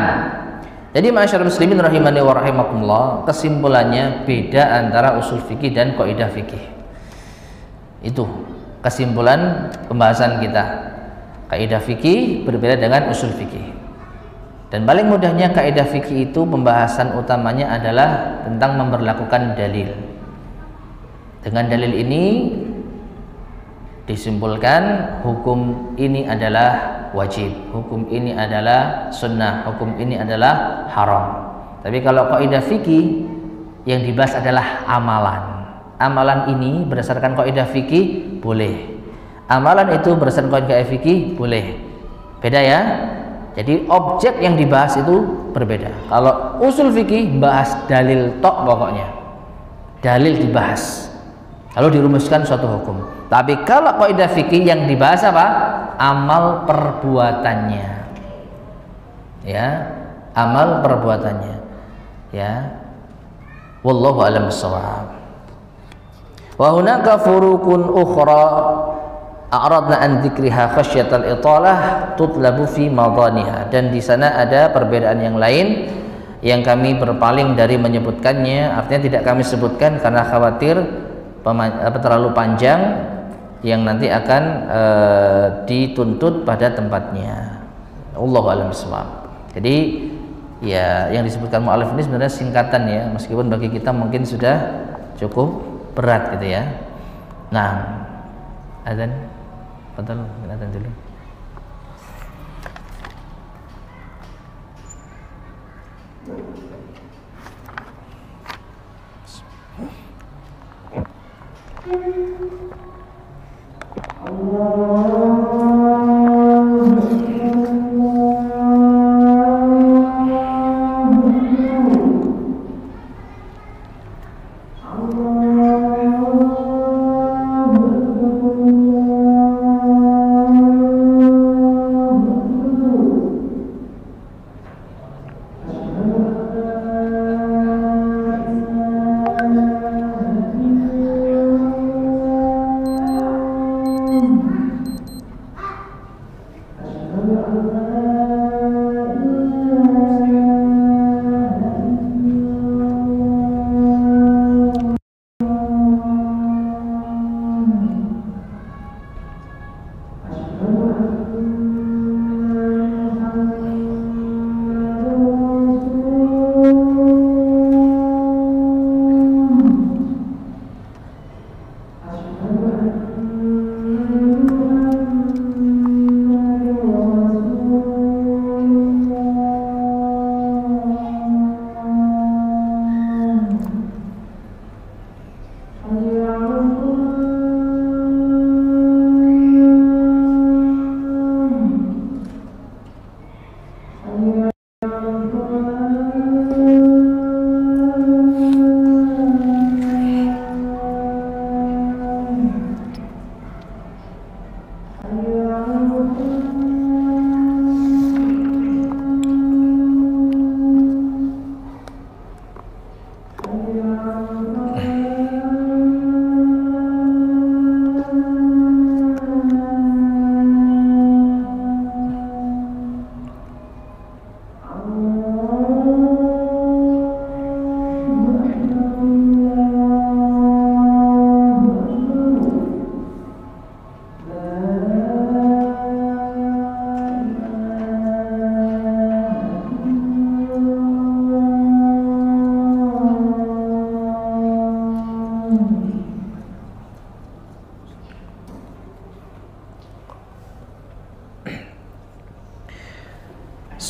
[SPEAKER 1] jadi ma'asyiral muslimin rahimani wa rahimakumullah, kesimpulannya beda antara usul fikih dan kaidah fikih. Itu kesimpulan pembahasan kita. Kaidah fikih berbeda dengan usul fikih. Dan paling mudahnya kaidah fikih itu pembahasan utamanya adalah tentang memperlakukan dalil. Dengan dalil ini disimpulkan hukum ini adalah wajib, hukum ini adalah sunnah, hukum ini adalah haram. Tapi kalau kaidah fikih yang dibahas adalah amalan. Amalan ini berdasarkan kaidah fikih boleh. Amalan itu berdasarkan kaidah fikih boleh. Beda ya? Jadi objek yang dibahas itu berbeda. Kalau usul fikih bahas dalil tok pokoknya. Dalil dibahas. Lalu dirumuskan suatu hukum. Tapi kalau kaidah fikih yang dibahas apa? Amal perbuatannya. Ya, amal perbuatannya. Ya. Wallahu a'lam bishawab. Wa hunaka furuqun ukhra a'radna an dzikriha khasyatal italah tutlabu fi madaniha. Dan di sana ada perbedaan yang lain yang kami berpaling dari menyebutkannya, artinya tidak kami sebutkan karena khawatir terlalu panjang yang nanti akan dituntut pada tempatnya. Allahu a'lam bishawab. Jadi ya yang disebutkan mu'alif ini sebenarnya singkatan ya, meskipun bagi kita mungkin sudah cukup berat gitu ya. Nah, azan betul, azan dulu.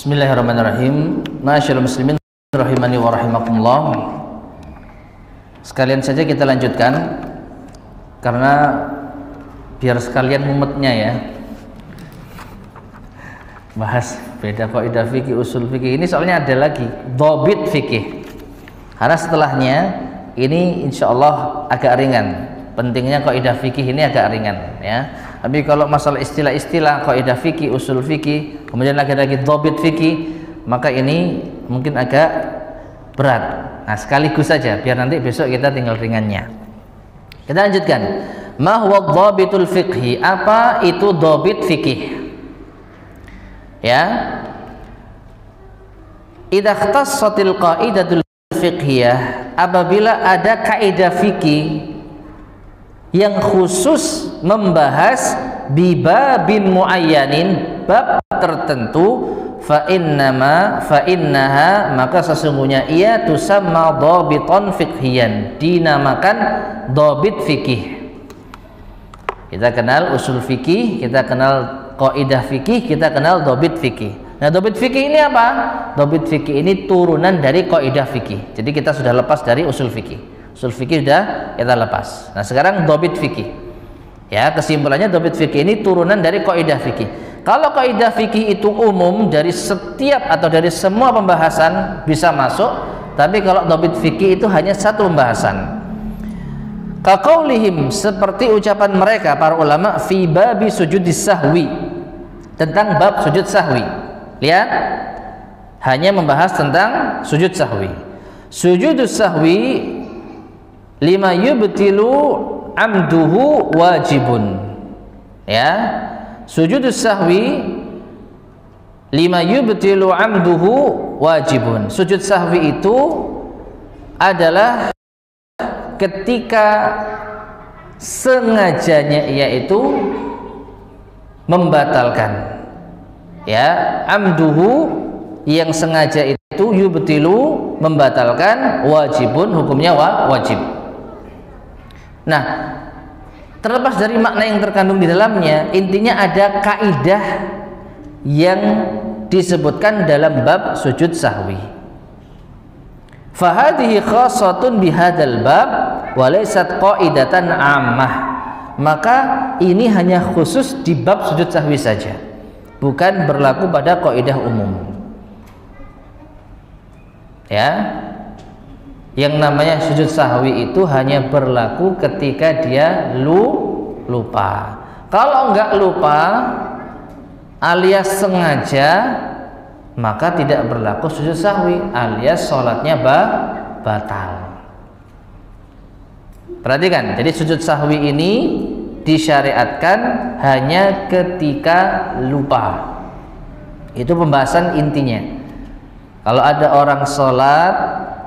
[SPEAKER 1] Bismillahirrahmanirrahim. Ma'asyiral muslimin rahimani wa rahimakumullah. Sekalian saja kita lanjutkan karena biar sekalian mumetnya ya. Bahas beda kaidah fikih, usul fikih. Ini soalnya ada lagi dhabit fikih. Karena setelahnya ini insyaallah agak ringan. Pentingnya kaidah fikih ini agak ringan ya. Tapi kalau masalah istilah-istilah kaidah fikih, usul fikih, kemudian lagi-lagi dhabit fikih, maka ini mungkin agak berat. Nah, sekaligus saja biar nanti besok kita tinggal ringannya. Kita lanjutkan. Ma huwa dhabitul fiqhi? Apa itu dhabit fikih? Ya. Idza ikhtassatil qaidatul fiqhiyah, apabila ada kaidah fikih yang khusus membahas bibabin muayyanin, bab tertentu, fa innaha maka sesungguhnya ia tusamma dhabitan fiqhiyan, dinamakan dhabit fikih. Kita kenal usul fikih, kita kenal kaidah fikih, kita kenal dhabit fikih. Nah, dhabit fikih ini apa? Dhabit fikih ini turunan dari kaidah fikih. Jadi kita sudah lepas dari usul fikih. Usul fikih sudah kita lepas. Nah, sekarang dhabit fikih. Ya, kesimpulannya dhabit fikih ini turunan dari kaidah fikih. Kalau kaidah fikih itu umum, dari setiap atau dari semua pembahasan bisa masuk, tapi kalau dhabit fikih itu hanya satu pembahasan. Kaqaulihim, seperti ucapan mereka para ulama fi babi sujudis sahwi, tentang bab sujud sahwi. Lihat, hanya membahas tentang sujud sahwi. Sujudus sahwi lima yubtilu amduhu wajibun. Ya, sujudus sahwi lima yubtilu amduhu wajibun. Sujud sahwi itu adalah ketika sengajanya yaitu membatalkan, ya, amduhu yang sengaja itu yubtilu membatalkan, wajibun hukumnya wajib. Nah, terlepas dari makna yang terkandung di dalamnya, intinya ada kaidah yang disebutkan dalam bab sujud sahwi. Fahadihi khasatun bihadal bab walaysat qaidatan ammah. Maka ini hanya khusus di bab sujud sahwi saja, bukan berlaku pada kaidah umum. Ya, yang namanya sujud sahwi itu hanya berlaku ketika dia lupa. Kalau enggak lupa alias sengaja, maka tidak berlaku sujud sahwi alias sholatnya batal. Perhatikan, jadi sujud sahwi ini disyariatkan hanya ketika lupa. Itu pembahasan intinya. Kalau ada orang sholat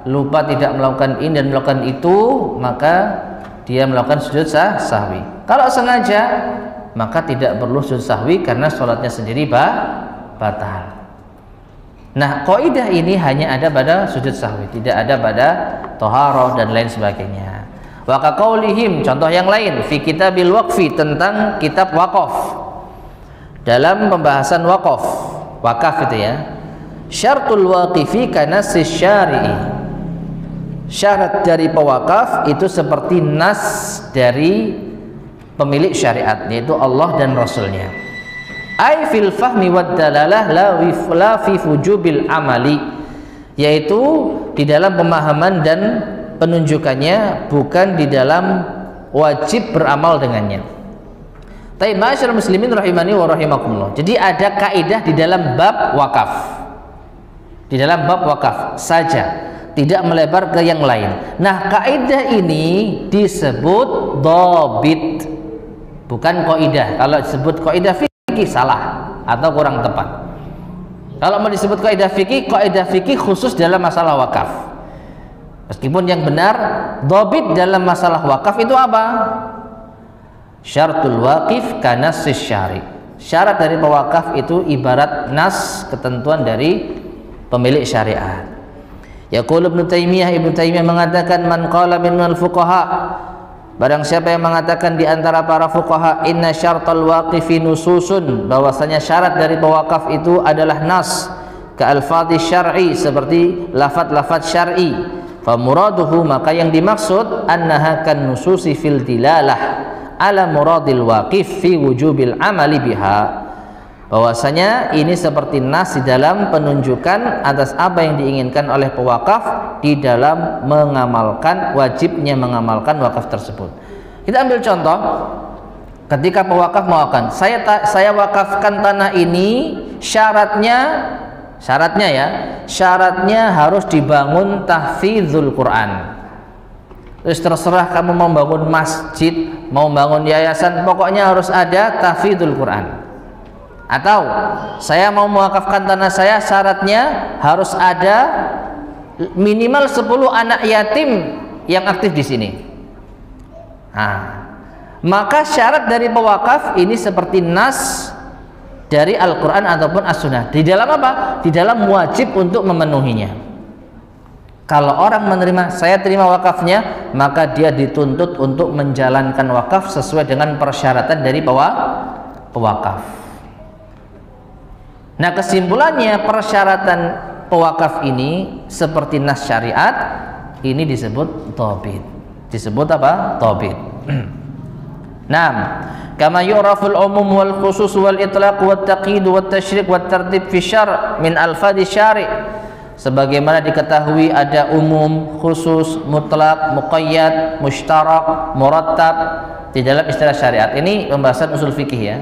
[SPEAKER 1] lupa tidak melakukan ini dan melakukan itu, maka dia melakukan sujud sahwi. Kalau sengaja, maka tidak perlu sujud sahwi karena sholatnya sendiri batal. Nah, kaidah ini hanya ada pada sujud sahwi, tidak ada pada thaharah dan lain sebagainya. Wa kaqaulihim, contoh yang lain fi kitabil waqfi, tentang kitab wakaf. Dalam pembahasan wakaf itu ya. Syartul waqifi kanassis syari'i. Syarat dari pewakaf itu seperti nas dari pemilik syariat, yaitu Allah dan Rasulnya. Ai fil fahmi wad dalalah la fi wujubil amali, yaitu di dalam pemahaman dan penunjukannya, bukan di dalam wajib beramal dengannya. Tapi ma'asyiral muslimin rahimani wa rahimakumullah. Jadi ada kaidah di dalam bab wakaf. Di dalam bab wakaf saja, tidak melebar ke yang lain. Nah, kaidah ini disebut dhabit, bukan kaidah. Kalau disebut kaidah fikih salah atau kurang tepat. Kalau mau disebut kaidah fikih khusus dalam masalah wakaf. Meskipun yang benar dhabit dalam masalah wakaf itu apa? Syartul waqif kanassis syari. Syarat dari pewakaf itu ibarat nas, ketentuan dari pemilik syariat. Yaqul Ibnu Taimiyah mengatakan, man qala minal fuqaha, barang siapa yang mengatakan di antara para fuqaha, inna syartal waqifi nususun, bahwasanya syarat dari pewakaf itu adalah nas, ka alfadhi syar'i, seperti lafaz-lafaz syar'i. Fa muraduhu, maka yang dimaksud, annaha kan nususi fil dilalah ala muradil waqif fi wujubil amali biha, bahwasanya ini seperti nas di dalam penunjukan atas apa yang diinginkan oleh pewakaf di dalam mengamalkan, wajibnya mengamalkan wakaf tersebut. Kita ambil contoh, ketika pewakaf mewakafkan, saya wakafkan tanah ini, syaratnya harus dibangun tahfidzul Quran. Terus terserah kamu mau bangun masjid, mau bangun yayasan, pokoknya harus ada tahfidzul Quran. Atau saya mau mewakafkan tanah saya, syaratnya harus ada minimal 10 anak yatim yang aktif di sini. Nah, maka syarat dari pewakaf ini seperti nas dari Al-Quran ataupun As-Sunnah. Di dalam apa? Di dalam wajib untuk memenuhinya. Kalau orang menerima, saya terima wakafnya, maka dia dituntut untuk menjalankan wakaf sesuai dengan persyaratan dari pewakaf. Nah, kesimpulannya persyaratan pewakaf ini seperti nas syariat ini disebut thabit. Disebut apa? Thabit. Naam, kama yu'raful umum wal khusus wal itlaq wat taqyid wat tasyrik wat tartib fi syar' min alfadhi syari'. Sebagaimana diketahui ada umum, khusus, mutlak, muqayyad, mushtarak, murattab di dalam istilah syariat. Ini pembahasan usul fikih ya.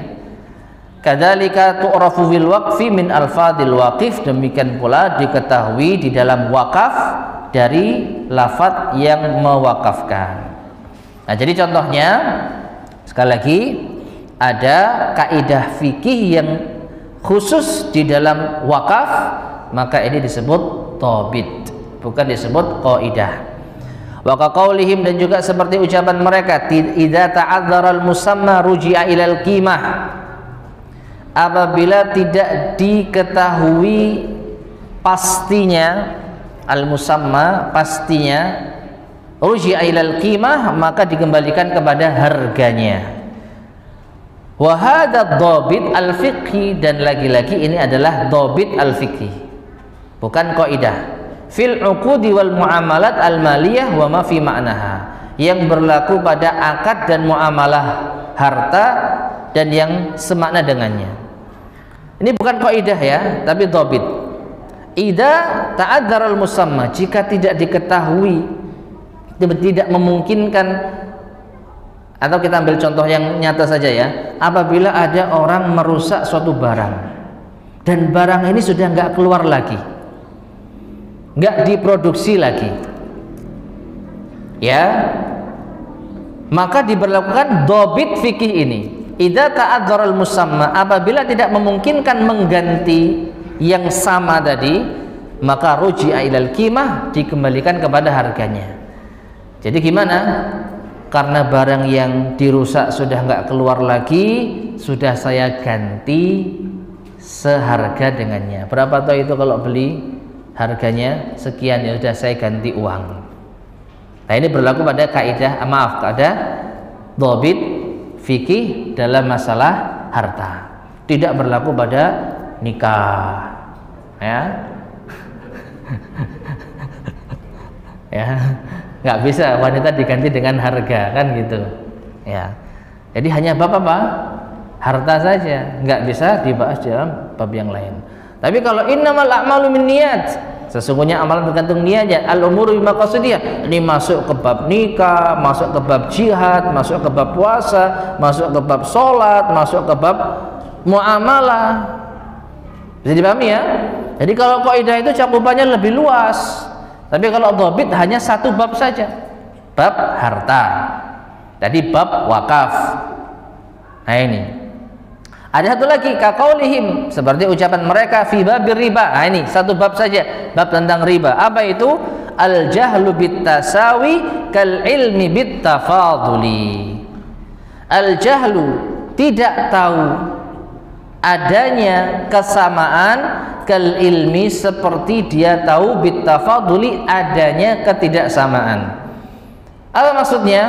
[SPEAKER 1] Kadzalika tu'rafu bil waqfi min alfadhil waqif, demikian pula diketahui di dalam wakaf dari lafaz yang mewakafkan. Nah, jadi contohnya sekali lagi ada kaidah fikih yang khusus di dalam wakaf, maka ini disebut thabit, bukan disebut qaidah. Wa qaulihim, dan juga seperti ucapan mereka, idza ta'adzara al-musamma ruji'a ilal qimah, apabila tidak diketahui pastinya al-musamma, pastinya ruji'a ilal qimah, maka dikembalikan kepada harganya. Wa hadha dhabit al-fiqhi, dan lagi-lagi ini adalah dhabit al-fiqhi, bukan qaidah. Fil uqudi wal muamalat al-maliyah wa ma fi ma'naha, yang berlaku pada akad dan muamalah harta dan yang semakna dengannya. Ini bukan qaidah ya, tapi dhabit. Idza ta'adzara al-musamma, jika tidak diketahui, tidak memungkinkan, atau kita ambil contoh yang nyata saja ya, apabila ada orang merusak suatu barang dan barang ini sudah nggak keluar lagi, nggak diproduksi lagi ya, maka diberlakukan dhabit fikih ini. Idza ta'adzara al-musamma, apabila tidak memungkinkan mengganti yang sama tadi, maka ruji'a ilal qimah, dikembalikan kepada harganya. Jadi gimana? Karena barang yang dirusak sudah nggak keluar lagi, sudah saya ganti seharga dengannya. Berapa toh itu kalau beli? Harganya sekian, ya sudah saya ganti uang. Nah, ini berlaku pada kaidah, ada dhabit fikih dalam masalah harta. Tidak berlaku pada nikah. Ya. Ya. Nggak bisa wanita diganti dengan harga, kan gitu ya. Jadi hanya bab apa? Harta saja, nggak bisa dibahas dalam bab yang lain. Tapi kalau innamal a'malu binniyat, sesungguhnya amalan tergantung niatnya. Al-umuru bimaqasidiyah, ini masuk ke bab nikah, masuk ke bab jihad, masuk ke bab puasa, masuk ke bab sholat, masuk ke bab muamalah. Bisa dipahami ya? Jadi kalau kaidah itu cakupannya lebih luas. Tapi kalau dhabit hanya satu bab saja, bab harta. Tadi bab wakaf. Nah ini. Ada satu lagi, kaqaulihim, seperti ucapan mereka fi babir riba. Nah ini satu bab saja, bab tentang riba. Apa itu? Al jahlu bit tasawi kal ilmi bit tafaduli. Al jahlu, tidak tahu, adanya kesamaan, kal ilmi, seperti dia tahu, bit tafaduli, adanya ketidaksamaan. Apa maksudnya?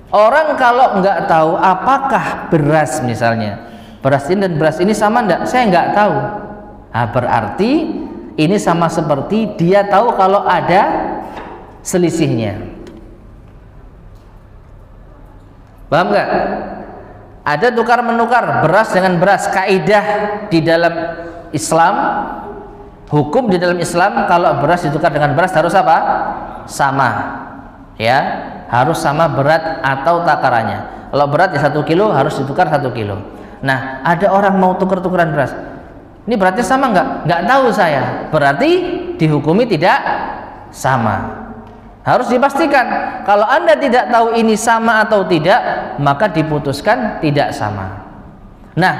[SPEAKER 1] Orang kalau nggak tahu apakah beras misalnya, beras ini dan beras ini sama enggak, saya nggak tahu. Nah, berarti ini sama seperti dia tahu kalau ada selisihnya. Paham nggak? Ada tukar menukar beras dengan beras. Kaidah di dalam Islam, hukum di dalam Islam, kalau beras ditukar dengan beras harus apa? Sama ya, harus sama berat atau takarannya. Kalau berat ya 1 kilo harus ditukar 1 kilo. Nah, ada orang mau tukar-tukaran beras, ini beratnya sama nggak tahu saya, berarti dihukumi tidak sama. Harus dipastikan. Kalau Anda tidak tahu ini sama atau tidak, maka diputuskan tidak sama. Nah,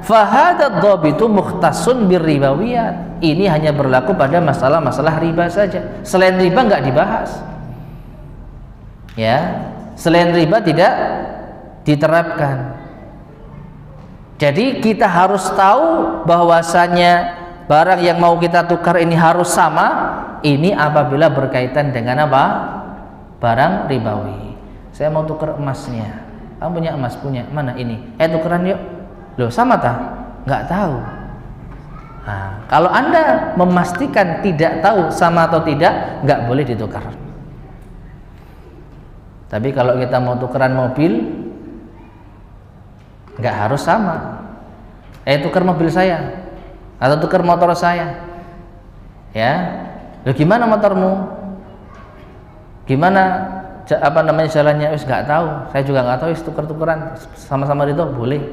[SPEAKER 1] fahadad dhabitu mukhtasun birribawiyat. Ini hanya berlaku pada masalah-masalah riba saja. Selain riba nggak dibahas. Ya, selain riba tidak diterapkan. Jadi kita harus tahu bahwasanya barang yang mau kita tukar ini harus sama. Ini apabila berkaitan dengan apa? Barang ribawi. Saya mau tukar emasnya. Kamu punya emas? Punya. Mana ini? Tukeran yuk. Loh, sama tah? Nggak tahu. Nah, kalau Anda memastikan tidak tahu sama atau tidak, nggak boleh ditukar. Tapi kalau kita mau tukeran mobil, nggak harus sama. Tukar mobil saya atau tukar motor saya. Ya. Loh, gimana motormu? Gimana jalannya? Wis nggak tahu. Saya juga nggak tahu. Wis tuker-tukeran sama-sama itu boleh.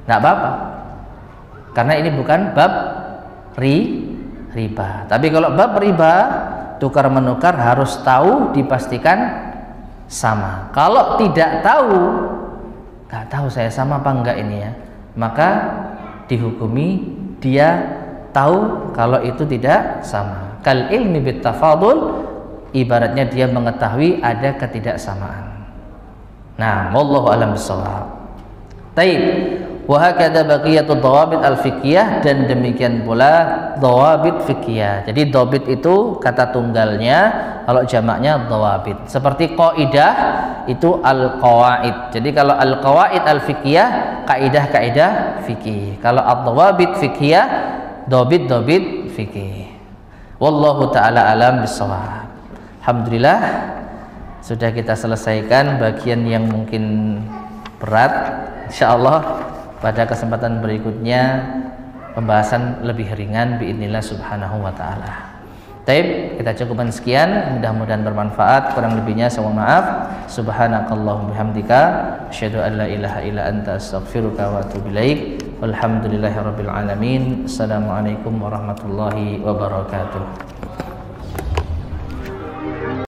[SPEAKER 1] Nggak apa-apa. Karena ini bukan bab riba. Tapi kalau bab riba, tukar menukar harus tahu, dipastikan sama. Kalau tidak tahu, nggak tahu saya sama apa enggak ini ya, maka dihukumi dia tahu kalau itu tidak sama. Kal ilmi bit tafadul, ibaratnya dia mengetahui ada ketidaksamaan. Nah, wallahu a'lam bishawab. Baik, wa hakadha baqiyatud dawabit al-fiqhiyah, dan demikian pula dawabit fiqhiyah. Jadi dawabit itu kata tunggalnya, kalau jamaknya dawabit. Seperti qaidah itu al-qawaid. Jadi kalau al-qawaid al-fiqhiyah, kaidah-kaidah fikih. Kalau ad-dawabit fiqhiyah, dawabit fikih. Wallahu ta'ala alam bisawab. Alhamdulillah sudah kita selesaikan bagian yang mungkin berat. Insyaallah pada kesempatan berikutnya pembahasan lebih ringan biidznillah subhanahu wa ta'ala. Taib, kita cukupkan sekian, mudah-mudahan bermanfaat. Kurang lebihnya saya mohon maaf. Subhanakallahumma bihamdika asyhadu an la ilaha illa anta astaghfiruka wa atubu ilaik. Walhamdulillahirabbil alamin. Assalamualaikum warahmatullahi wabarakatuh.